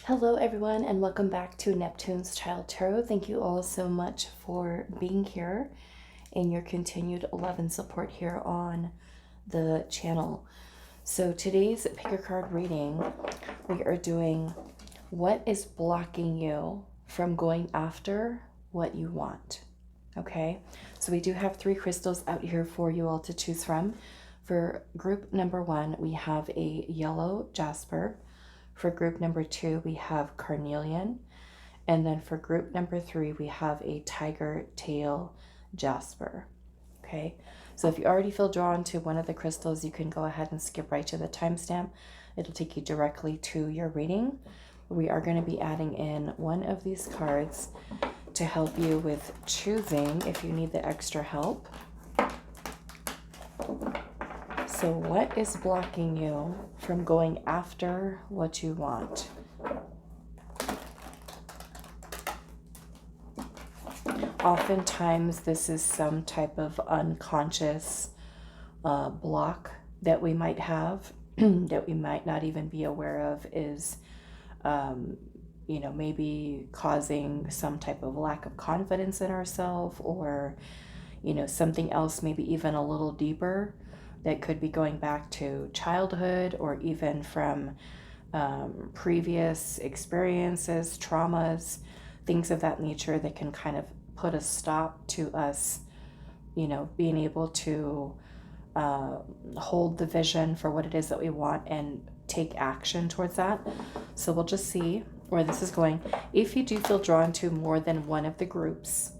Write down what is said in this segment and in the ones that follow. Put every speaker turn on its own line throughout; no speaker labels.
Hello everyone and welcome back to Neptune's Child Tarot. Thank you all so much for being here and your continued love and support here on the channel. So today's pick a card reading, we are doing what is blocking you from going after what you want. Okay, so we do have 3 crystals out here for you all to choose from. For group number 1, we have a yellow Jasper. For group number 2, we have Carnelian. And then for group number 3, we have a tiger tail Jasper. Okay, so if you already feel drawn to one of the crystals, you can go ahead and skip right to the timestamp. It'll take you directly to your reading. We are going to be adding in one of these cards to help you with choosing if you need the extra help. So what is blocking you from going after what you want? Oftentimes this is some type of unconscious block that we might have that we might not even be aware of is, maybe causing some type of lack of confidence in ourselves, or, something else maybe even a little deeper that could be going back to childhood or even from previous experiences, traumas, things of that nature that can kind of put a stop to us, being able to hold the vision for what it is that we want and take action towards that. So we'll just see where this is going. If you do feel drawn to more than one of the groups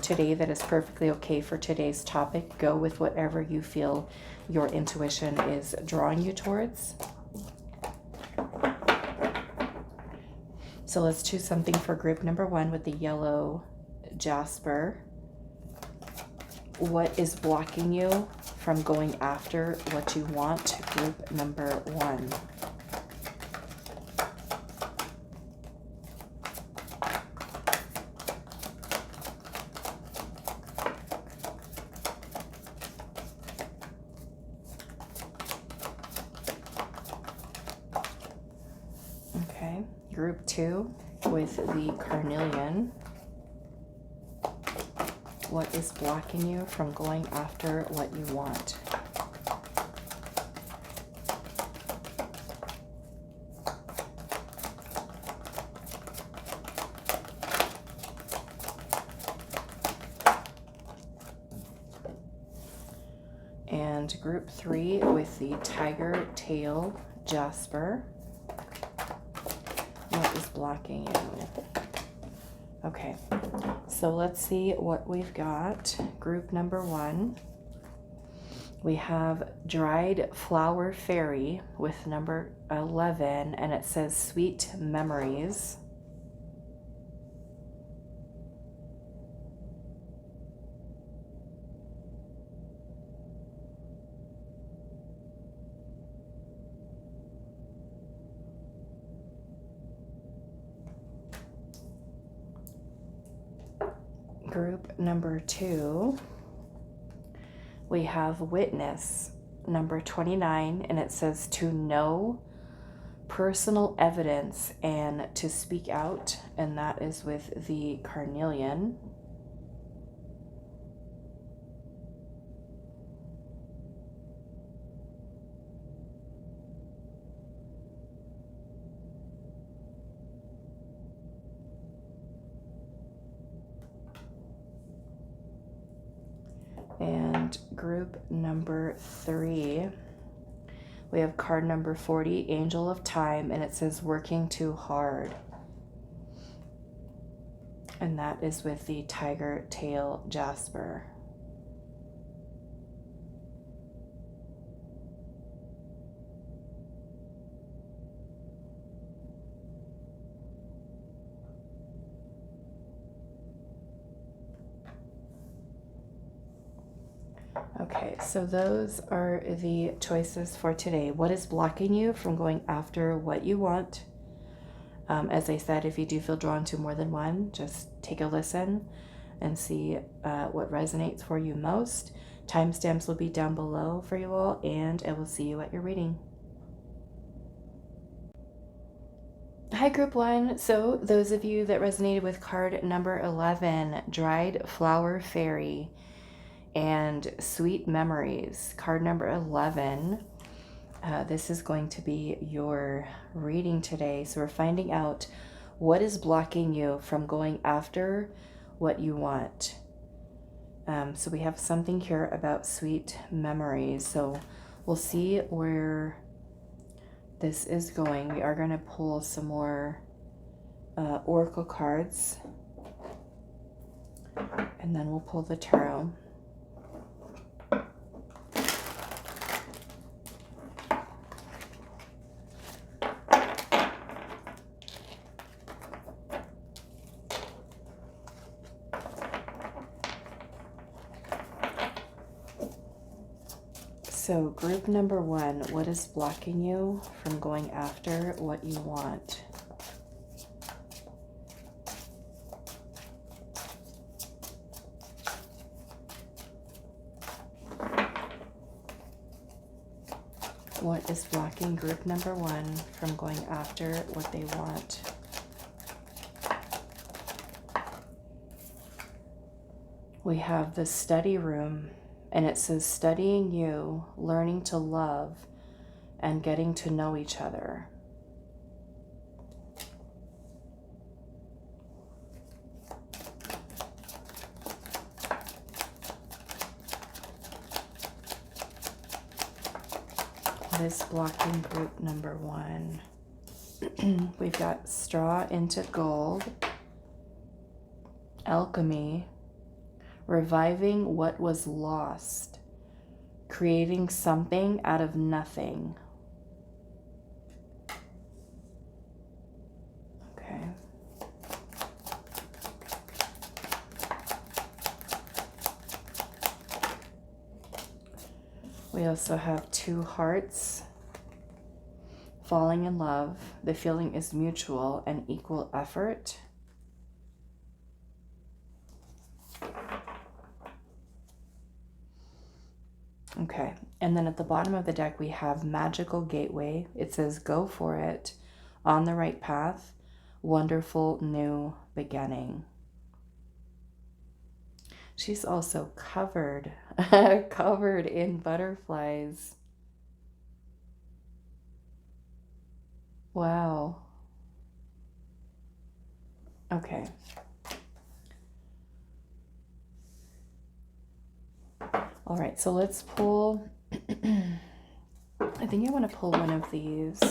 today, that is perfectly okay for today's topic. Go with whatever you feel your intuition is drawing you towards. So let's choose something for group number 1 with the yellow Jasper. What is blocking you from going after what you want? Group number 1. Okay, group 2 with the Carnelian. What is blocking you from going after what you want? And group 3 with the tiger tail Jasper. What is blocking you? Okay, so let's see what we've got. Group number 1, we have dried flower fairy with number 11, and it says sweet memories. Group number 2, we have witness, number 29, and it says to know personal evidence and to speak out, and that is with the Carnelian. And group number 3, we have card number 40, Angel of Time, and it says working too hard. And that is with the tiger tail Jasper. Okay, so those are the choices for today. What is blocking you from going after what you want? As I said, if you do feel drawn to more than one, just take a listen and see what resonates for you most. Timestamps will be down below for you all, and I will see you at your reading. Hi, group one. So those of you that resonated with card number 11, Dried Flower Fairy and Sweet Memories, card number 11, this is going to be your reading today. So we're finding out what is blocking you from going after what you want. So we have something here about sweet memories. So we'll see where this is going. We are going to pull some more oracle cards, and then we'll pull the tarot. So group number one, what is blocking you from going after what you want? What is blocking group number one from going after what they want? We have the study room, and it says studying you, learning to love, and getting to know each other. What is blocking group number one? We've got straw into gold, alchemy, reviving what was lost, creating something out of nothing. Okay. We also have two hearts, falling in love. The feeling is mutual and equal effort. Okay, and then at the bottom of the deck we have magical gateway. It says go for it, on the right path, wonderful new beginning. She's also covered covered in butterflies. Wow. Okay. All right, so let's pull, I think I want to pull one of these,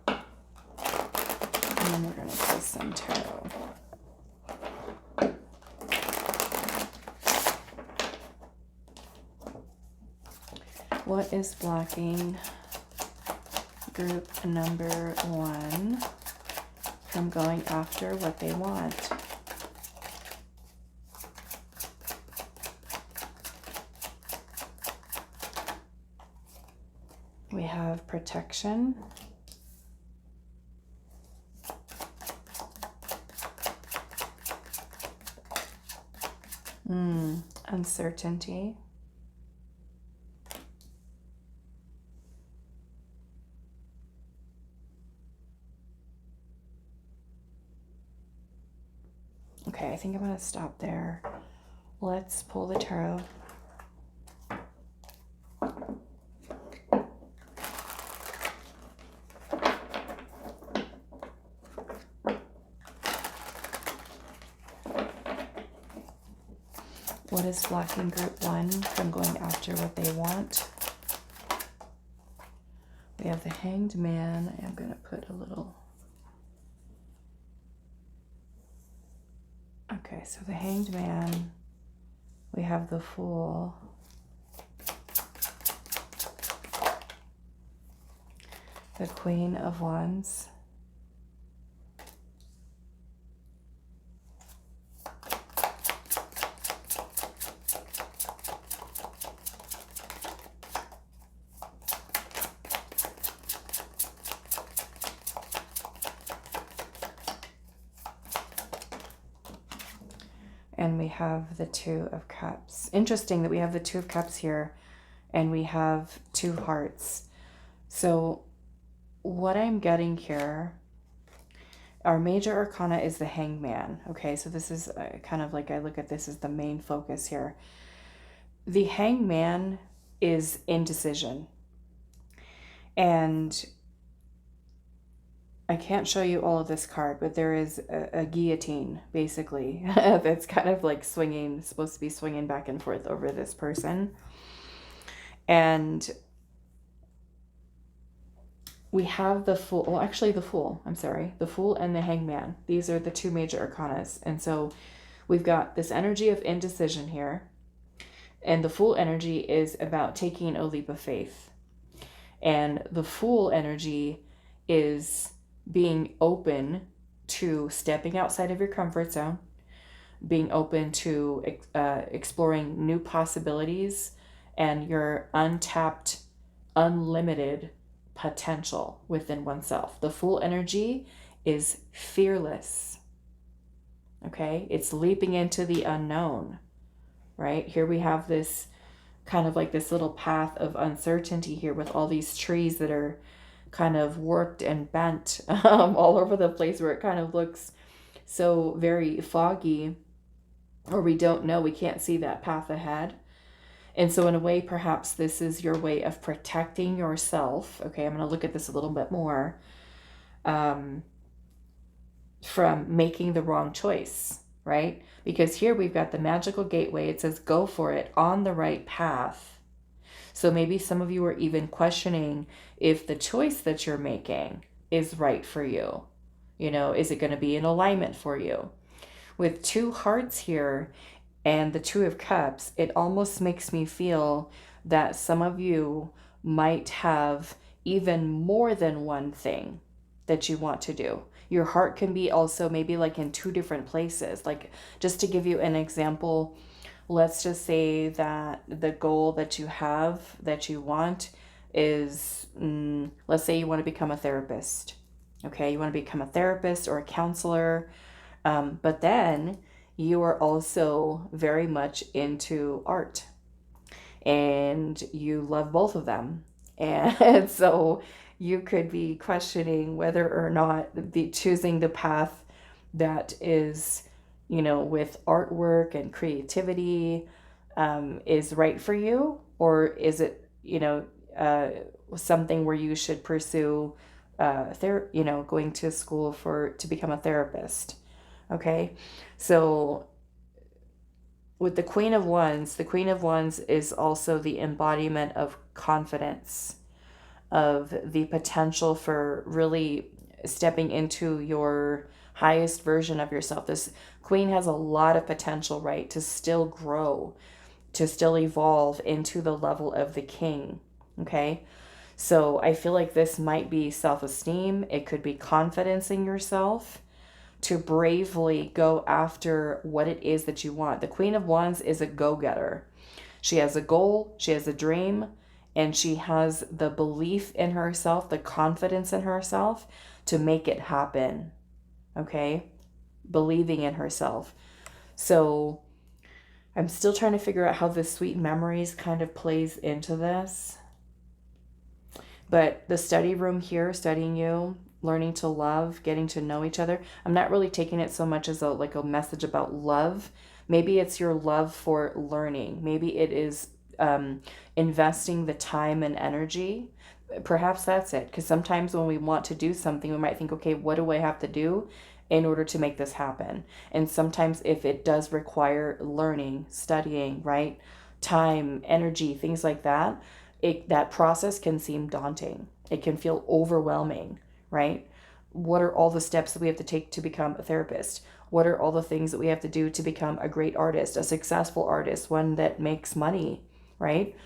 and then we're going to pull some tarot. What is blocking group number one from going after what they want? We have protection. Uncertainty. Okay, I think I'm going to stop there. Let's pull the tarot. What is blocking group one from going after what they want? We have the Hanged Man. I'm going to put a little... Okay, so the Hanged Man. We have the Fool. The Queen of Wands. And we have the Two of Cups. Interesting that we have the Two of Cups here and we have two hearts. So what I'm getting here Our major arcana is the Hangman. Okay, so this is kind of like, I look at this as the main focus here. The Hangman is indecision. And I can't show you all of this card, but there is a guillotine, basically, that's kind of like swinging, supposed to be swinging back and forth over this person. And we have the Fool, well, actually the Fool, I'm sorry, the Fool and the Hangman. These are the two major arcanas. And so we've got this energy of indecision here. And the Fool energy is about taking a leap of faith. And the Fool energy is being open to stepping outside of your comfort zone, being open to exploring new possibilities and your untapped, unlimited potential within oneself. The Fool energy is fearless. Okay? It's leaping into the unknown, right? Here we have this kind of like this little path of uncertainty here with all these trees that are kind of warped and bent all over the place, where it kind of looks so very foggy, or we don't know, we can't see that path ahead. And so in a way, perhaps this is your way of protecting yourself. Okay, I'm going to look at this a little bit more, from making the wrong choice, right? Because here we've got the magical gateway. It says go for it, on the right path. So maybe some of you are even questioning if the choice that you're making is right for you. You know, is it going to be in alignment for you? With 2 hearts here and the 2 of cups, it almost makes me feel that some of you might have even more than one thing that you want to do. Your heart can be also maybe like in 2 different places. Like, just to give you an example, let's just say that the goal that you have, that you want, is, let's say you want to become a therapist. Okay, you want to become a therapist or a counselor, but then you are also very much into art, and you love both of them. And so you could be questioning whether or not choosing the path that is, you know, with artwork and creativity, is right for you, or is it, you know, something where you should pursue, going to school to become a therapist. Okay, so with the Queen of Wands is also the embodiment of confidence, of the potential for really stepping into your highest version of yourself. This Queen has a lot of potential, right, to still grow, to still evolve into the level of the King. Okay, so I feel like this might be self-esteem. It could be confidence in yourself to bravely go after what it is that you want. The Queen of Wands is a go-getter. She has a goal, she has a dream, and she has the belief in herself, the confidence in herself to make it happen. Okay? Believing in herself. So I'm still trying to figure out how the sweet memories kind of plays into this. But the study room here, studying you, learning to love, getting to know each other. I'm not really taking it so much as a message about love. Maybe it's your love for learning. Maybe it is investing the time and energy. Perhaps that's it. Because sometimes when we want to do something, we might think, okay, what do I have to do in order to make this happen? And sometimes if it does require learning, studying, right? Time, energy, things like that, that process can seem daunting. It can feel overwhelming, right? What are all the steps that we have to take to become a therapist? What are all the things that we have to do to become a great artist, a successful artist, one that makes money, right?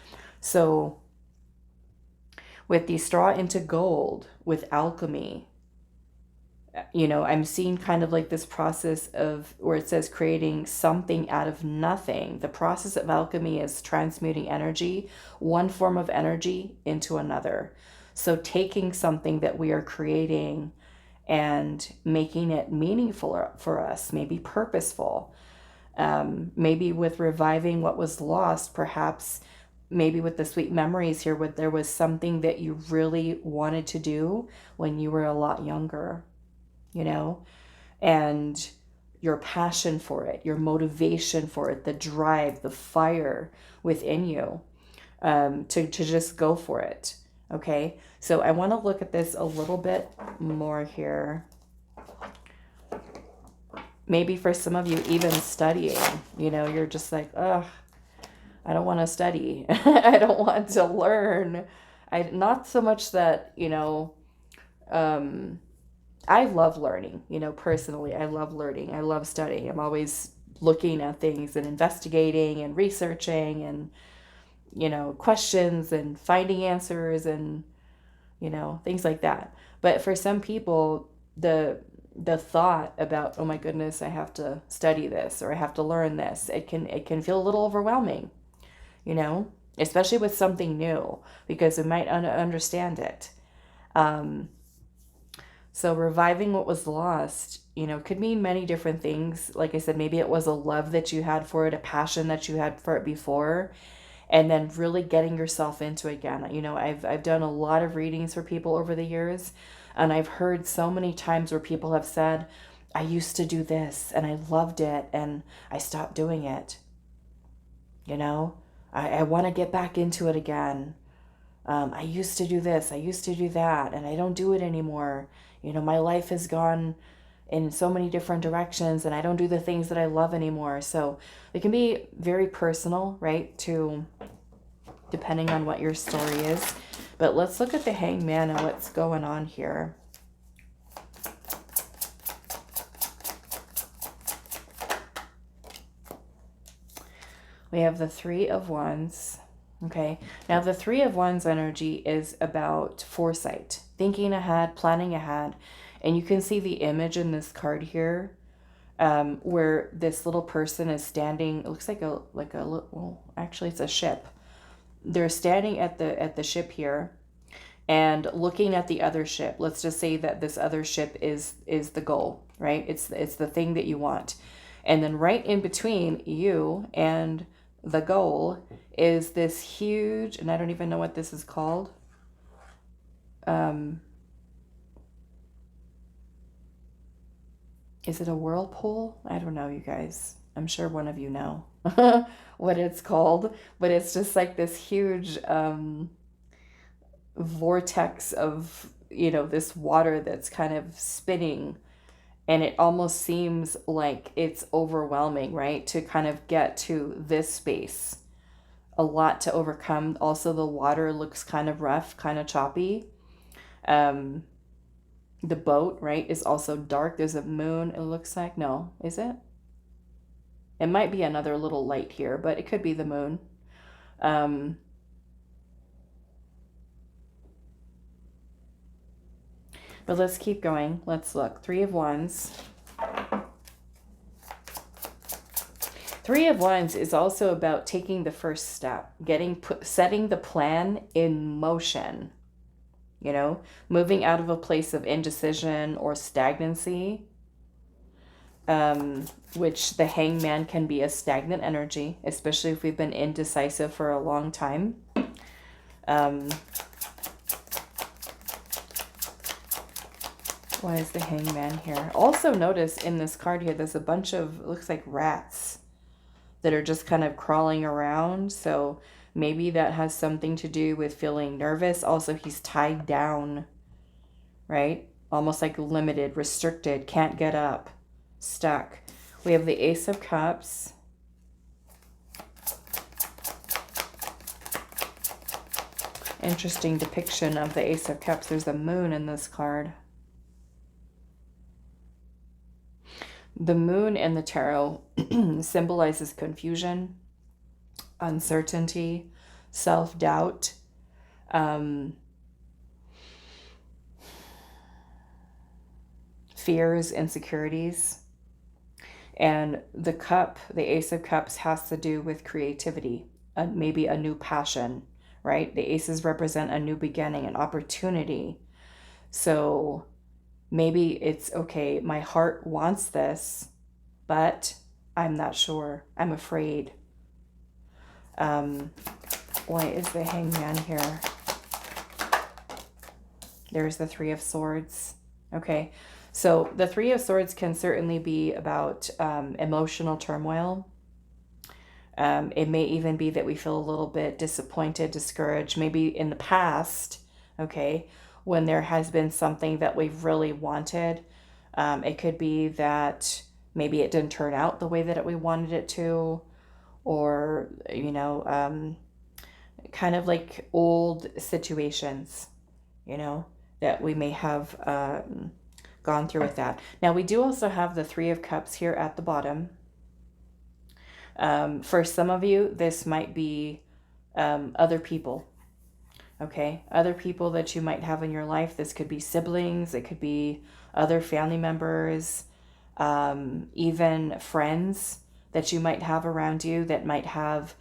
So with the straw into gold, with alchemy, you know, I'm seeing kind of like this process of where it says creating something out of nothing. The process of alchemy is transmuting energy, one form of energy into another. So taking something that we are creating and making it meaningful for us, maybe purposeful, maybe with reviving what was lost, perhaps maybe with the sweet memories here, where there was something that you really wanted to do when you were a lot younger. you know, and your passion for it, your motivation for it, the drive, the fire within you, to just go for it. Okay, so I want to look at this a little bit more here. Maybe for some of you, even studying, you know, you're just like, ugh, I don't want to study. I don't want to learn. Not so much that, you know, I love learning, you know, personally. I love learning. I love studying. I'm always looking at things and investigating and researching and, you know, questions and finding answers and, you know, things like that. But for some people, the thought about, oh my goodness, I have to study this or I have to learn this, it can feel a little overwhelming, you know, especially with something new, because we might understand it. So reviving what was lost, you know, could mean many different things. Like I said, maybe it was a love that you had for it, a passion that you had for it before, and then really getting yourself into it again. You know, I've done a lot of readings for people over the years, and I've heard so many times where people have said, I used to do this and I loved it and I stopped doing it. You know, I want to get back into it again. I used to do this, I used to do that, and I don't do it anymore. You know, my life has gone in so many different directions and I don't do the things that I love anymore. So it can be very personal, right? Depending on what your story is. But let's look at the Hangman and what's going on here. We have the Three of Wands. Okay, now the Three of Wands energy is about foresight, thinking ahead, planning ahead. And you can see the image in this card here, where this little person is standing. It looks like well, actually it's a ship. They're standing at the ship here and looking at the other ship. Let's just say that this other ship is the goal, right? It's the thing that you want. And then right in between you and the goal is this huge, and I don't even know what this is called. Is it a whirlpool? I don't know, you guys. I'm sure one of you know what it's called, but it's just like this huge vortex of, you know, this water that's kind of spinning, and it almost seems like it's overwhelming, right? To kind of get to this space. A lot to overcome. Also, the water looks kind of rough, kind of choppy. The boat, right, is also dark. There's a moon, it looks like. No, is it? It might be another little light here, but it could be the moon. But let's keep going. Let's look. Three of Wands. Three of Wands is also about taking the first step, setting the plan in motion. You know, moving out of a place of indecision or stagnancy, which the Hangman can be a stagnant energy, especially if we've been indecisive for a long time. Why is the Hangman here? Also notice in this card here, there's a bunch of, looks like rats that are just kind of crawling around. So maybe that has something to do with feeling nervous. Also, he's tied down, right? Almost like limited, restricted, can't get up, stuck. We have the Ace of Cups. Interesting depiction of the Ace of Cups. There's a moon in this card. The moon in the tarot symbolizes confusion, uncertainty, self-doubt, fears, insecurities. And the cup, the Ace of Cups, has to do with creativity, maybe a new passion, right? The aces represent a new beginning, an opportunity. So maybe it's, okay, my heart wants this, but I'm not sure. I'm afraid. Why is the Hangman here? There's the Three of Swords. Okay, So the Three of Swords can certainly be about emotional turmoil. It may even be that we feel a little bit disappointed, discouraged, maybe in the past, okay, when there has been something that we've really wanted. It could be that maybe it didn't turn out the way that we wanted it to, or, you know, kind of like old situations, you know, that we may have gone through with that. Now, we do also have the Three of Cups here at the bottom. For some of you, this might be other people, okay? Other people that you might have in your life. This could be siblings. It could be other family members, even friends that you might have around you that might have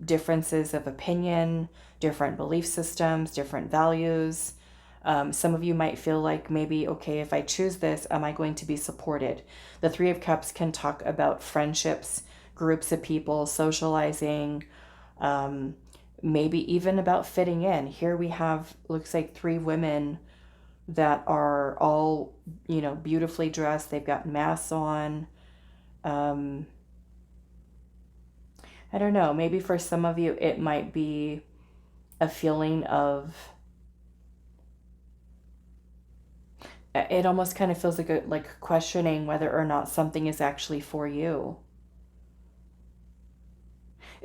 differences of opinion, different belief systems, different values. Some of you might feel like maybe, okay, if I choose this, am I going to be supported? The Three of Cups can talk about friendships, groups of people, socializing, maybe even about fitting in. Here we have, looks like 3 women that are all, you know, beautifully dressed. They've got masks on. I don't know, maybe for some of you, it might be a feeling of, it almost kind of feels like questioning whether or not something is actually for you.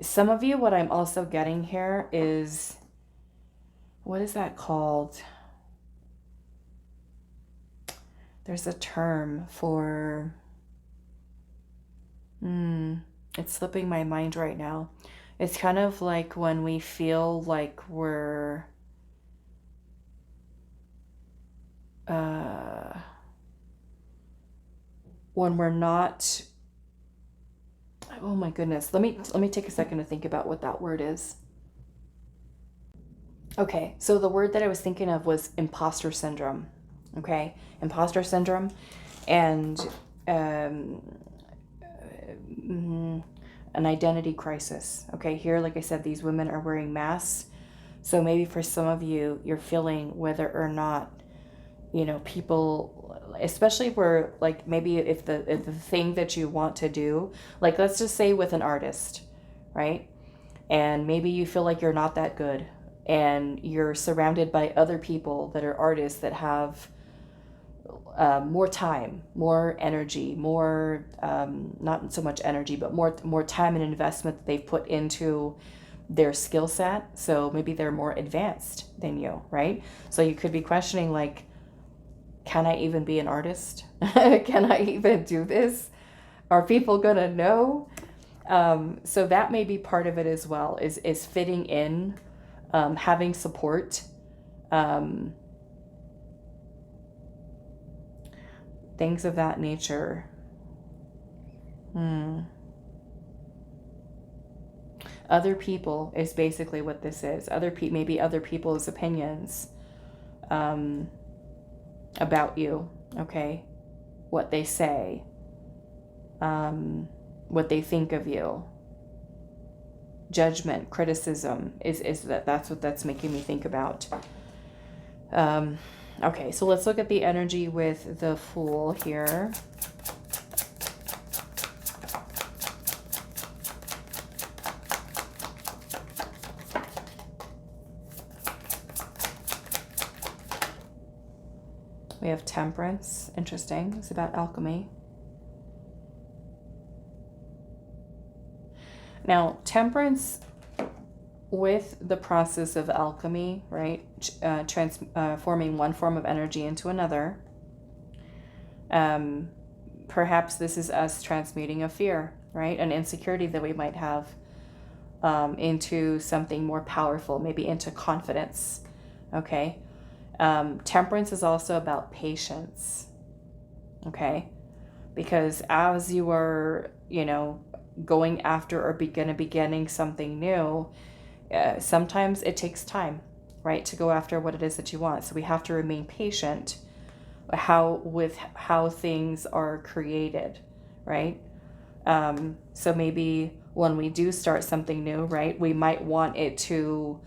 Some of you, what I'm also getting here is, what is that called? There's a term for, it's slipping my mind right now. It's kind of like when we feel like we're, when we're not, oh my goodness, let me take a second to think about what that word is. Okay, so the word that I was thinking of was imposter syndrome. Okay, imposter syndrome, and an identity crisis. Okay, here, like I said, these women are wearing masks. So maybe for some of you, you're feeling whether or not, you know, people, especially where, like, maybe if the thing that you want to do, like, let's just say with an artist, right? And maybe you feel like you're not that good, and you're surrounded by other people that are artists that have more time, more energy, more, not so much energy, but more time and investment that they've put into their skill set. So maybe they're more advanced than you, right? So you could be questioning, like, can I even be an artist? Can I even do this? Are people gonna know? So that may be part of it as well, is fitting in, having support, things of that nature. Other people is basically what this is. Maybe other people's opinions about you, okay? What they say, what they think of you. Judgment, criticism that's what that's making me think about. Okay, so let's look at the energy with the Fool here. We have Temperance. Interesting. It's about alchemy. Now, Temperance, with the process of alchemy, right, transforming one form of energy into another, perhaps this is us transmuting a fear, right, an insecurity that we might have, into something more powerful, maybe into confidence, okay? Temperance is also about patience, okay? Because as you are, you know, going after or beginning something new, sometimes it takes time, right, to go after what it is that you want. So we have to remain patient with how things are created, right? So maybe when we do start something new, right, we might want it to,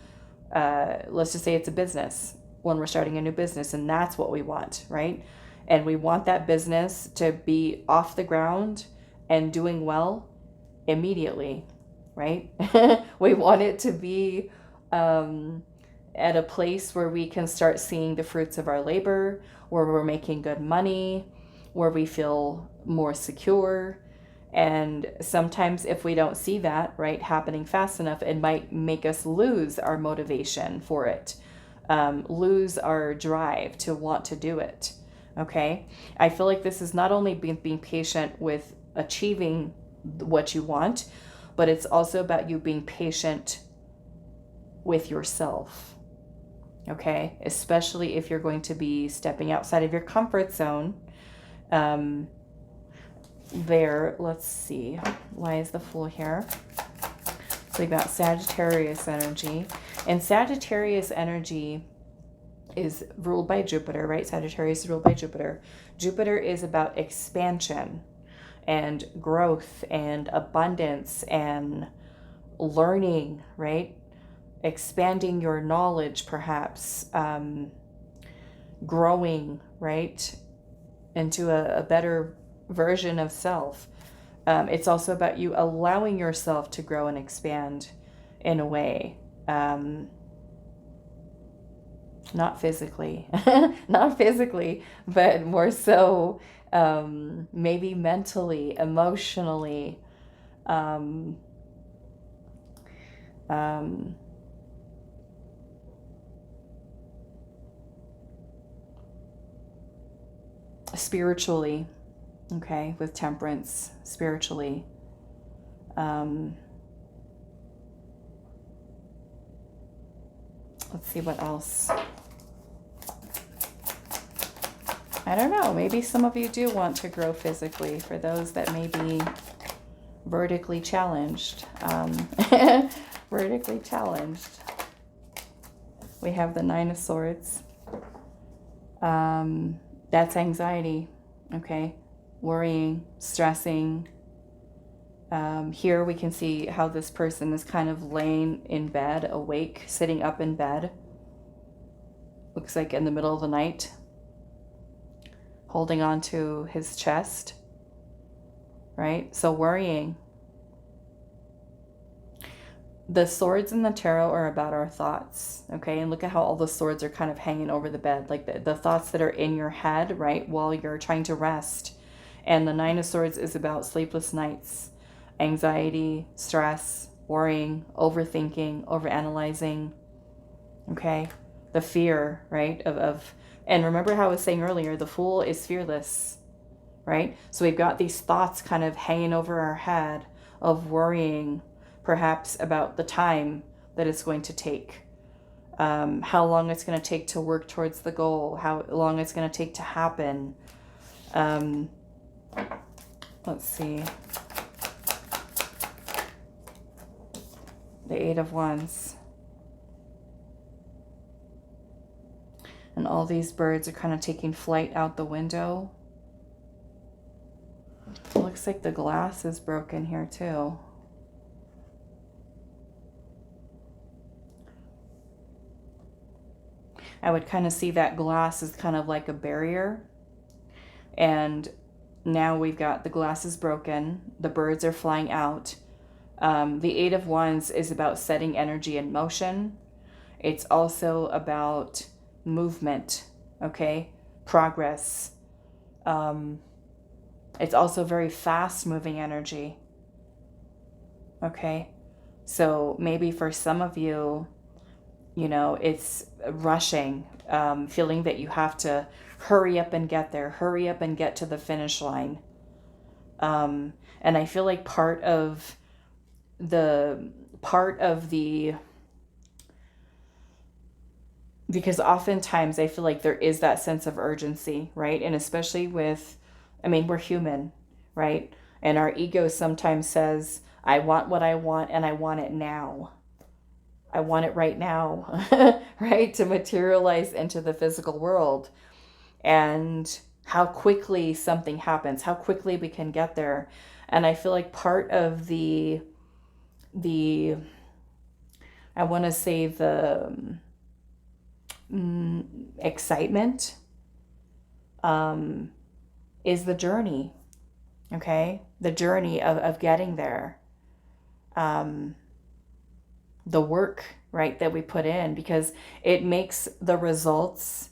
let's just say it's a business, when we're starting a new business, and that's what we want, right? and we want that business to be off the ground and doing well immediately, right? We want it to be at a place where we can start seeing the fruits of our labor, where we're making good money, where we feel more secure. And sometimes if we don't see that, right, happening fast enough, it might make us lose our motivation for it, lose our drive to want to do it. Okay. I feel like this is not only being patient with achieving what you want, but it's also about you being patient with yourself. Okay. Especially if you're going to be stepping outside of your comfort zone. Let's see, why is the Fool here? So we've got Sagittarius energy, and Sagittarius energy is ruled by Jupiter, right? Sagittarius is ruled by Jupiter. Jupiter is about expansion and growth and abundance and learning, right? Expanding your knowledge, perhaps, growing, right, into a better version of self. It's also about you allowing yourself to grow and expand in a way, not physically, but more so maybe mentally, emotionally, spiritually. Okay, with Temperance, spiritually. Let's see what else. I don't know, maybe some of you do want to grow physically, for those that may be vertically challenged. Vertically challenged. We have the Nine of Swords. That's anxiety, okay? Worrying, stressing. Here we can see how this person is kind of laying in bed, awake, sitting up in bed. Looks like in the middle of the night, holding on to his chest, right? So worrying. The swords in the tarot are about our thoughts, okay? And look at how all the swords are kind of hanging over the bed, like the thoughts that are in your head, right, while you're trying to rest. And the Nine of Swords is about sleepless nights, anxiety, stress, worrying, overthinking, overanalyzing, okay? The fear, right, and remember how I was saying earlier, the Fool is fearless, right? So we've got these thoughts kind of hanging over our head of worrying, perhaps about the time that it's going to take, how long it's going to take to work towards the goal, how long it's going to take to happen. Let's see. The Eight of Wands. And all these birds are kind of taking flight out the window. It looks like the glass is broken here too. I would kind of see that glass as kind of like a barrier. And now we've got the glass is broken. The birds are flying out. The Eight of Wands is about setting energy in motion. It's also about movement, okay? Progress. It's also very fast moving energy. Okay? So maybe for some of you, you know, it's rushing, feeling that you have to hurry up and get there, hurry up and get to the finish line. And I feel like part of the, because oftentimes I feel like there is that sense of urgency, right? And especially with, I mean, we're human, right? And our ego sometimes says, I want what I want and I want it now. I want it right now, right? To materialize into the physical world. And how quickly something happens, how quickly we can get there. And I feel like part of the I want to say the excitement is the journey, okay? The journey of getting there. The work, right, that we put in, because it makes the results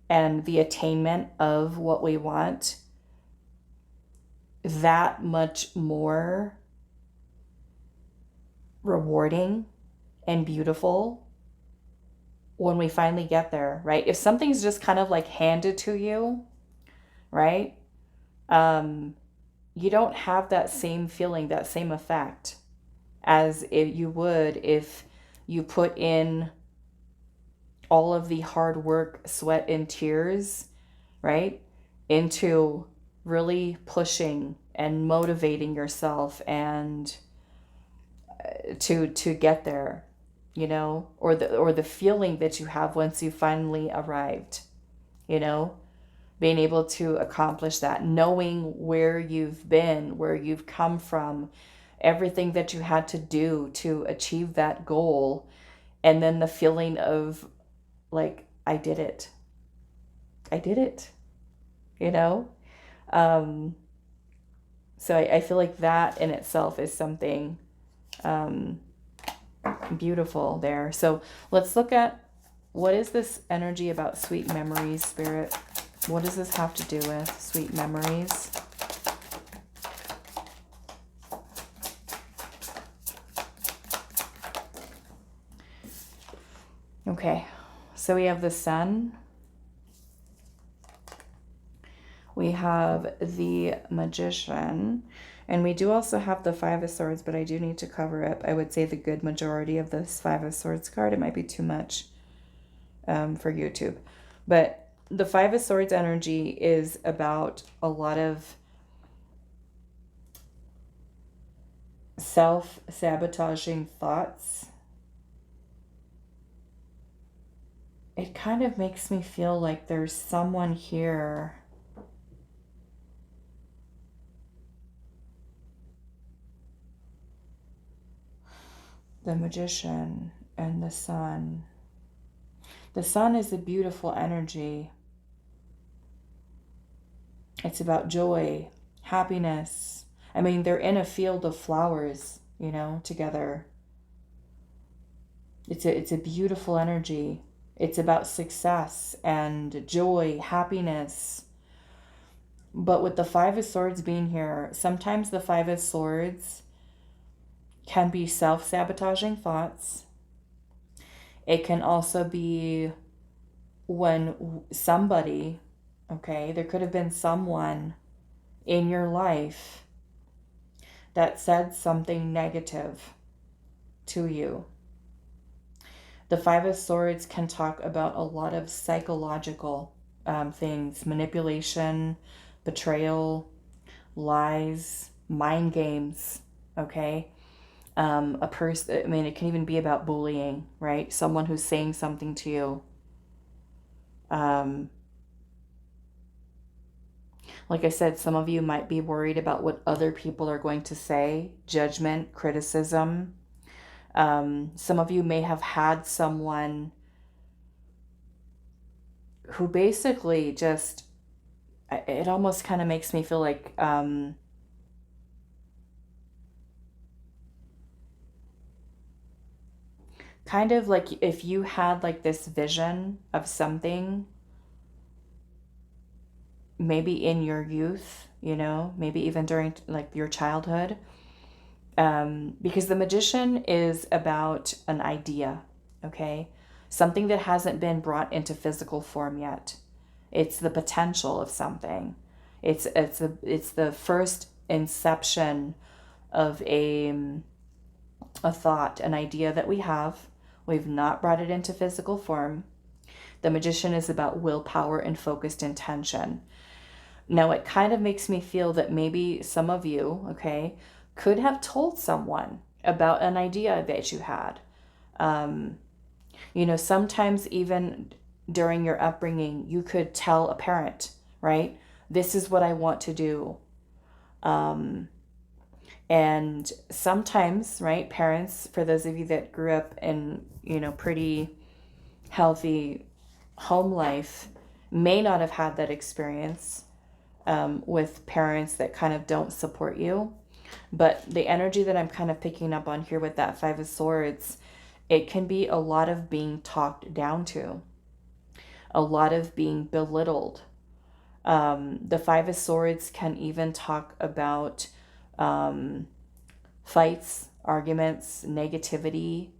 and the attainment of what we want that much more rewarding and beautiful when we finally get there, right? If something's just kind of like handed to you, right? You don't have that same feeling, that same effect as if you would if you put in all of the hard work, sweat, and tears, right, into really pushing and motivating yourself and to get there, you know, or the feeling that you have once you finally arrived, you know, being able to accomplish that, knowing where you've been, where you've come from, everything that you had to do to achieve that goal, and then the feeling of like, I did it, you know. So I feel like that in itself is something beautiful there. So let's look at, what is this energy about sweet memories, Spirit? What does this have to do with sweet memories? Okay, so we have the Sun. We have the Magician. And we do also have the Five of Swords, but I do need to cover up, I would say, the good majority of this Five of Swords card. It might be too much for YouTube. But the Five of Swords energy is about a lot of self-sabotaging thoughts. It kind of makes me feel like there's someone here the Magician and the Sun. The Sun is a beautiful energy. It's about joy, happiness. I mean, they're in a field of flowers, you know, together. It's a beautiful energy. It's about success and joy, happiness. But with the Five of Swords being here, sometimes the Five of Swords can be self-sabotaging thoughts. It can also be when somebody, okay, there could have been someone in your life that said something negative to you. The Five of Swords can talk about a lot of psychological things, manipulation, betrayal, lies, mind games, okay? A person, I mean, it can even be about bullying, right? Someone who's saying something to you. Like I said, some of you might be worried about what other people are going to say, judgment, criticism. Some of you may have had someone who basically just, it almost kind of makes me feel like kind of like if you had like this vision of something, maybe in your youth, you know, maybe even during like your childhood, because the Magician is about an idea, okay? Something that hasn't been brought into physical form yet. It's the potential of something. It's the first inception of a thought, an idea that we have. We've not brought it into physical form. The Magician is about willpower and focused intention. Now, it kind of makes me feel that maybe some of you, okay, could have told someone about an idea that you had. You know, sometimes even during your upbringing, you could tell a parent, right? This is what I want to do. And sometimes, right, parents, for those of you that grew up in, you know, pretty healthy home life, may not have had that experience with parents that kind of don't support you. But the energy that I'm kind of picking up on here with that Five of Swords, it can be a lot of being talked down to, a lot of being belittled. The Five of Swords can even talk about fights, arguments, negativity.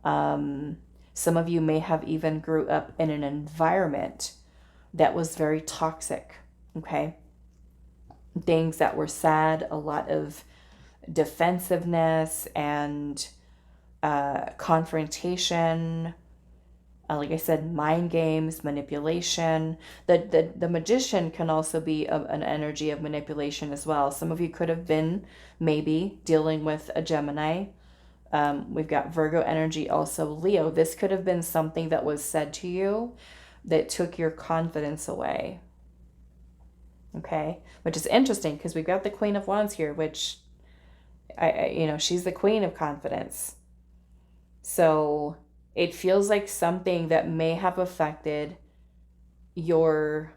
Some of you may have even grew up in an environment that was very toxic, okay? Things that were sad, a lot of defensiveness and confrontation, like I said, mind games, manipulation. The Magician can also be an energy of manipulation as well. Some of you could have been maybe dealing with a Gemini. We've got Virgo energy, also Leo. This could have been something that was said to you that took your confidence away. Okay, which is interesting because we've got the Queen of Wands here, which she's the queen of confidence. So it feels like something that may have affected your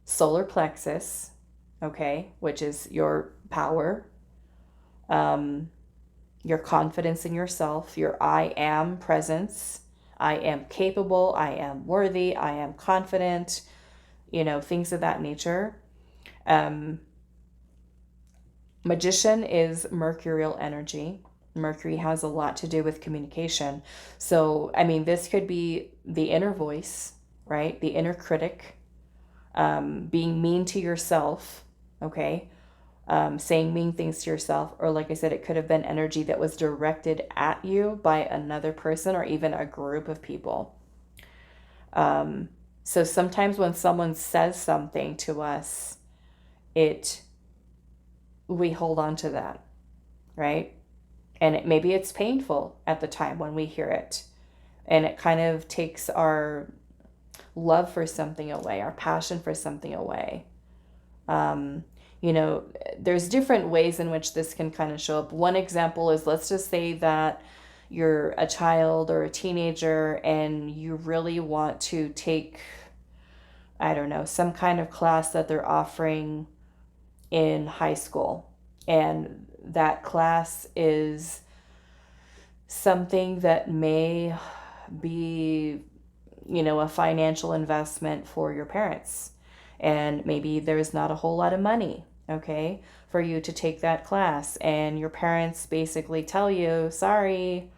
solar plexus, okay, which is your power, your confidence in yourself, your I am presence. I am capable, I am worthy, I am confident, things of that nature. Magician is mercurial energy. Mercury has a lot to do with communication. So, this could be the inner voice, right? The inner critic, being mean to yourself, okay? Saying mean things to yourself. Or like I said, it could have been energy that was directed at you by another person or even a group of people. So sometimes when someone says something to us, we hold on to that, right? And maybe it's painful at the time when we hear it. And it kind of takes our love for something away, our passion for something away. There's different ways in which this can kind of show up. One example is, let's just say that you're a child or a teenager and you really want to take, I don't know, some kind of class that they're offering in high school. And that class is something that may be, a financial investment for your parents. And maybe there's not a whole lot of money, okay, for you to take that class. And your parents basically tell you, sorry,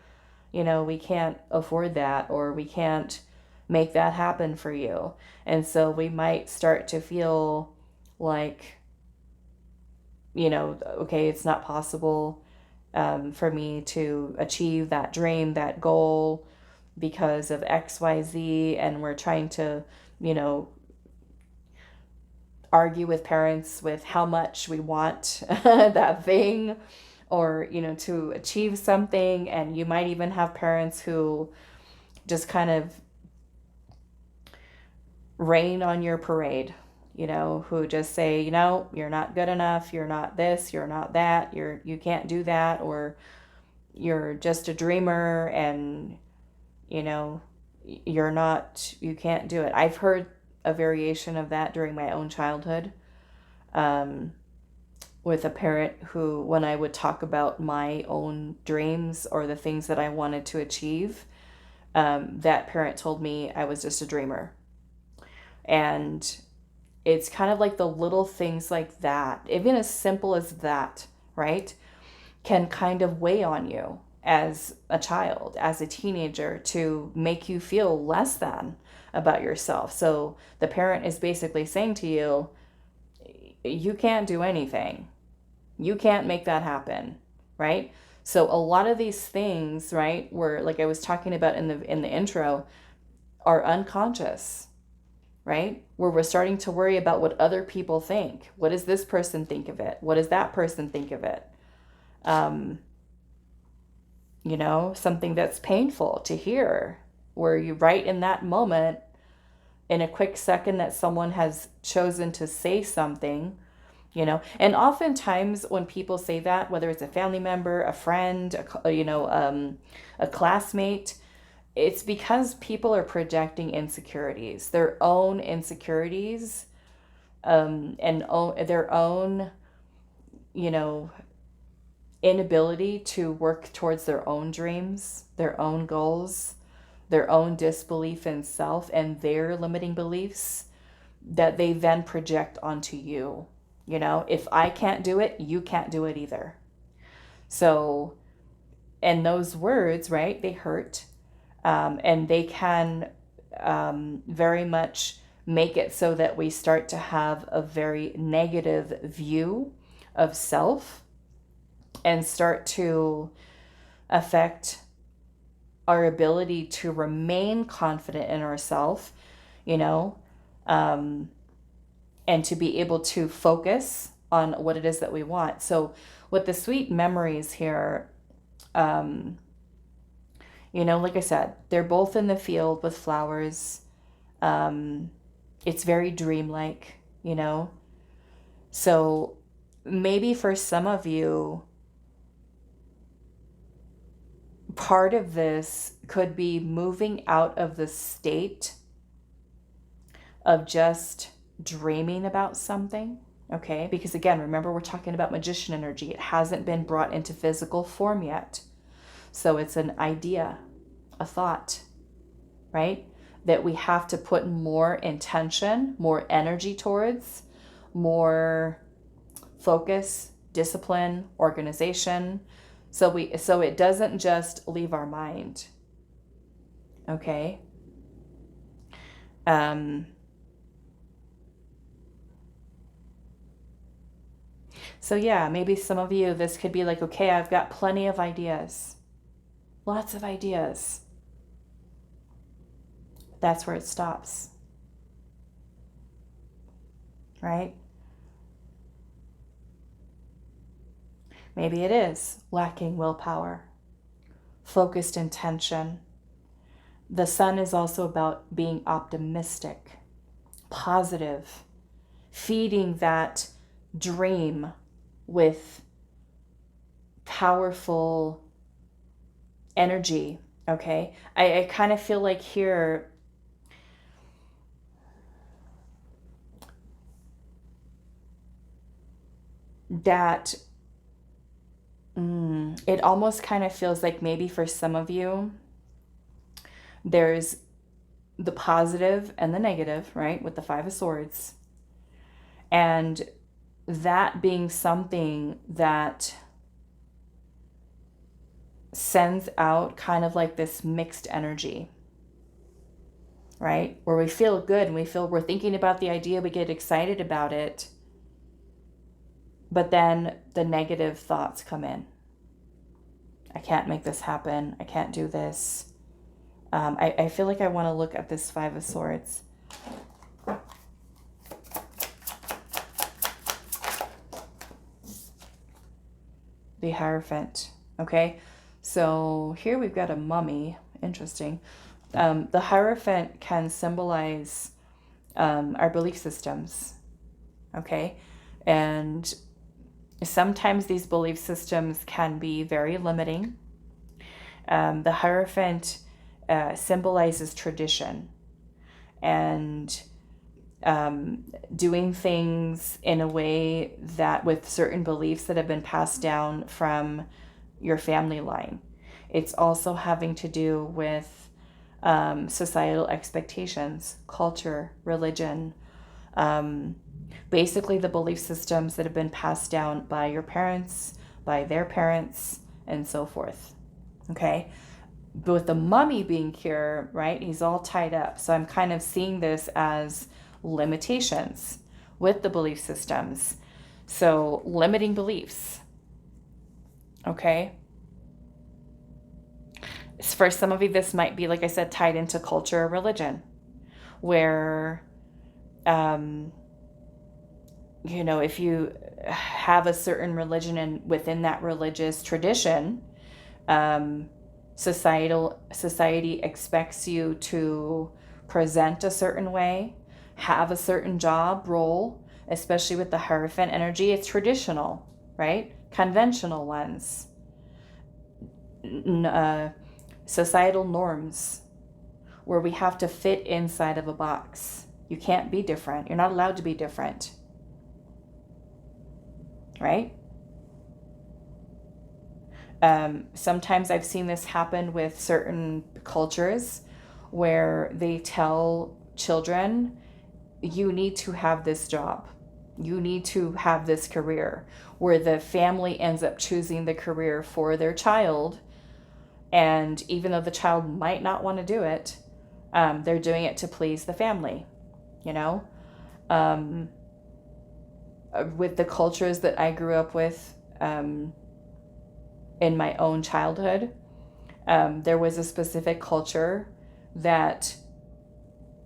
we can't afford that, or we can't make that happen for you. And so we might start to feel like, okay, it's not possible for me to achieve that dream, that goal, because of XYZ. And we're trying to, argue with parents with how much we want that thing, or, to achieve something. And you might even have parents who just kind of rain on your parade, who just say, you're not good enough, you're not this, you're not that, you can't do that, or you're just a dreamer, and, you can't do it. I've heard a variation of that during my own childhood, with a parent who, when I would talk about my own dreams or the things that I wanted to achieve, that parent told me I was just a dreamer. And it's kind of like the little things like that, even as simple as that, right, can kind of weigh on you as a child, as a teenager, to make you feel less than about yourself. So the parent is basically saying to you, you can't do anything. You can't make that happen, right? So a lot of these things, right, were, like I was talking about in the intro, are unconscious, right? Where we're starting to worry about what other people think. What does this person think of it? What does that person think of it? Something that's painful to hear, where you right in that moment, in a quick second that someone has chosen to say something, and oftentimes when people say that, whether it's a family member, a friend, a classmate, it's because people are projecting insecurities, their own insecurities, their own, you know, inability to work towards their own dreams, their own goals, their own disbelief in self and their limiting beliefs that they then project onto you. You know, if I can't do it, you can't do it either. So, and those words, right, they hurt. And they can very much make it so that we start to have a very negative view of self and start to affect our ability to remain confident in ourselves, you know, and to be able to focus on what it is that we want. So with the sweet memories here, you know, like I said, they're both in the field with flowers. It's very dreamlike, you know. So maybe for some of you, part of this could be moving out of the state of just dreaming about something, okay? Because again, remember, we're talking about magician energy. It hasn't been brought into physical form yet. So it's an idea, a thought, right? That we have to put more intention, more energy towards, more focus, discipline, organization. So it doesn't just leave our mind. Okay? So yeah, maybe some of you, this could be like, okay, I've got plenty of ideas. Lots of ideas. That's where it stops. Right? Maybe it is lacking willpower, focused intention. The sun is also about being optimistic, positive, feeding that dream with powerful energy, okay? I kind of feel like here, that it almost kind of feels like maybe for some of you, there's the positive and the negative, right? With the Five of Swords. And that being something that sends out kind of like this mixed energy, right? Where we feel good and we feel we're thinking about the idea, we get excited about it, but then the negative thoughts come in. I can't make this happen. I can't do this. I feel like I want to look at this Five of Swords. The Hierophant. Okay, so here we've got a mummy. Interesting. The Hierophant can symbolize our belief systems. Okay, and sometimes these belief systems can be very limiting. The Hierophant symbolizes tradition and doing things in a way that with certain beliefs that have been passed down from your family line. It's also having to do with societal expectations, culture, religion, basically the belief systems that have been passed down by your parents, by their parents, and so forth. Okay? But with the mummy being here, right, he's all tied up. So I'm kind of seeing this as limitations with the belief systems. So limiting beliefs. Okay? For some of you, this might be, like I said, tied into culture or religion, where you know, if you have a certain religion and within that religious tradition, society expects you to present a certain way, have a certain job role, especially with the Hierophant energy. It's traditional, right? Conventional ones, societal norms, where we have to fit inside of a box. You can't be different. You're not allowed to be different. Right? Sometimes I've seen this happen with certain cultures where they tell children, you need to have this job. You need to have this career, where the family ends up choosing the career for their child. And even though the child might not want to do it, they're doing it to please the family, you know? With the cultures that I grew up with in my own childhood, there was a specific culture that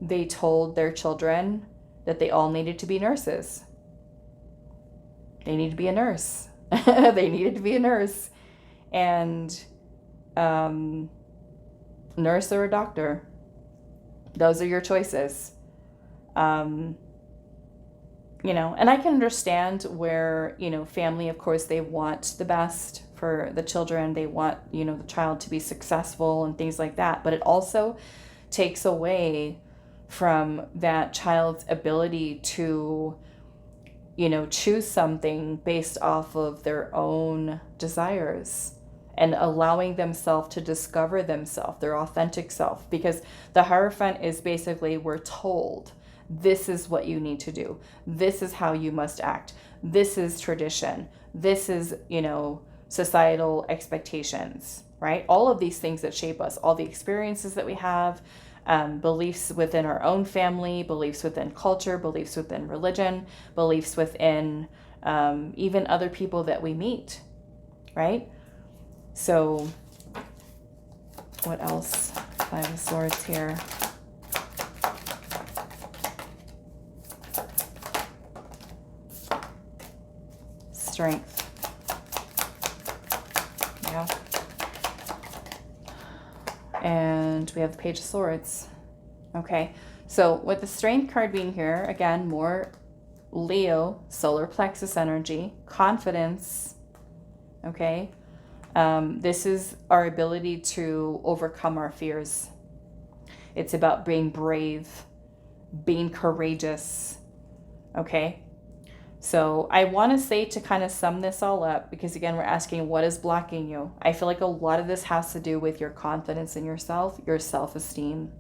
they told their children that they all needed to be nurses. They needed to be a nurse. They needed to be a nurse. And nurse or a doctor. Those are your choices. You know, and I can understand where, you know, family, of course, they want the best for the children. They want, you know, the child to be successful and things like that. But it also takes away from that child's ability to, you know, choose something based off of their own desires and allowing themselves to discover themselves, their authentic self. Because the Hierophant is basically, we're told, this is what you need to do. This is how you must act. This is tradition. This is, you know, societal expectations, right? All of these things that shape us, all the experiences that we have, beliefs within our own family, beliefs within culture, beliefs within religion, beliefs within even other people that we meet, right? So what else? Five of Swords here. Strength. Yeah. And we have the Page of Swords. Okay, so with the Strength card being here, again, more Leo, solar plexus energy, confidence, okay? This is our ability to overcome our fears. It's about being brave, being courageous, okay? So I want to say, to kind of sum this all up, because again, we're asking what is blocking you. I feel like a lot of this has to do with your confidence in yourself, your self-esteem,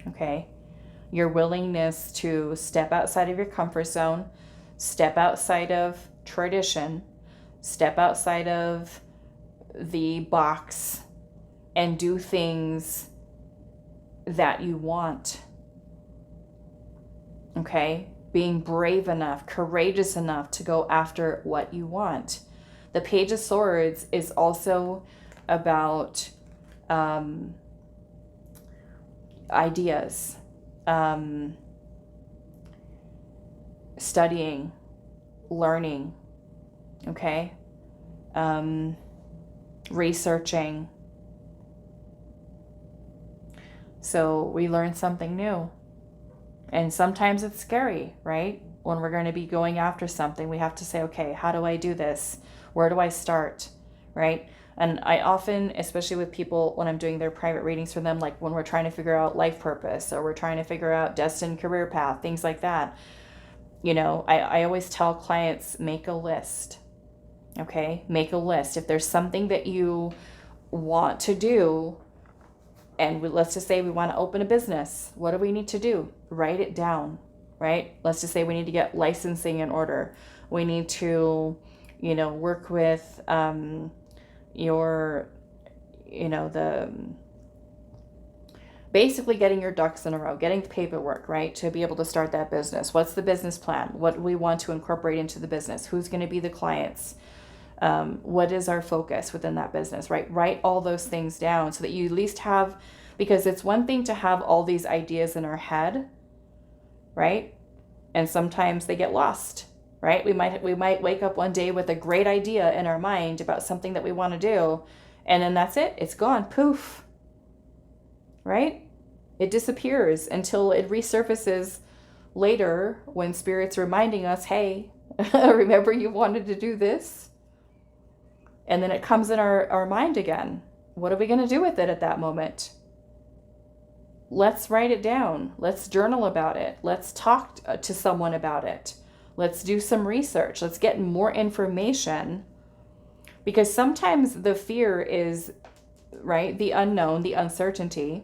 okay? Your willingness to step outside of your comfort zone, step outside of tradition, step outside of the box and do things that you want, okay? Being brave enough, courageous enough to go after what you want. The Page of Swords is also about ideas, studying, learning, okay? Researching. So we learn something new. And sometimes it's scary, right? When we're going to be going after something, we have to say, okay, how do I do this? Where do I start? Right? And I often, especially with people when I'm doing their private readings for them, like when we're trying to figure out life purpose, or we're trying to figure out destined career path, things like that. You know, I always tell clients, make a list. Okay? Make a list. If there's something that you want to do, and let's just say we want to open a business. What do we need to do? Write it down, right? Let's just say we need to get licensing in order. We need to, you know, work with basically getting your ducks in a row, getting the paperwork, right, to be able to start that business. What's the business plan? What do we want to incorporate into the business? Who's going to be the clients? What is our focus within that business, right? Write all those things down so that you at least have, because it's one thing to have all these ideas in our head, right? And sometimes they get lost, right? We might wake up one day with a great idea in our mind about something that we want to do, and then that's it. It's gone. Poof. Right? It disappears until it resurfaces later when Spirit's reminding us, hey, remember you wanted to do this? And then it comes in our mind again. What are we going to do with it at that moment? let's write it down. Let's journal about it. Let's talk to someone about it. Let's do some research. Let's get more information. Because sometimes the fear is, right, the unknown, the uncertainty.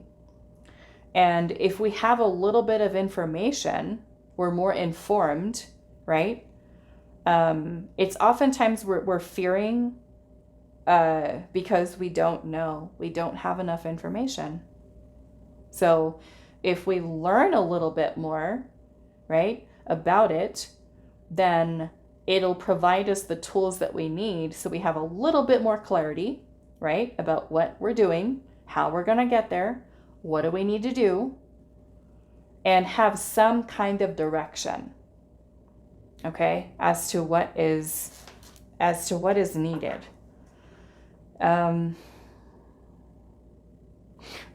And if we have a little bit of information, we're more informed, right? It's oftentimes we're fearing because we don't know. We don't have enough information. So if we learn a little bit more, right, about it, then it'll provide us the tools that we need so we have a little bit more clarity, right, about what we're doing, how we're going to get there, what do we need to do, and have some kind of direction, okay, as to what is needed.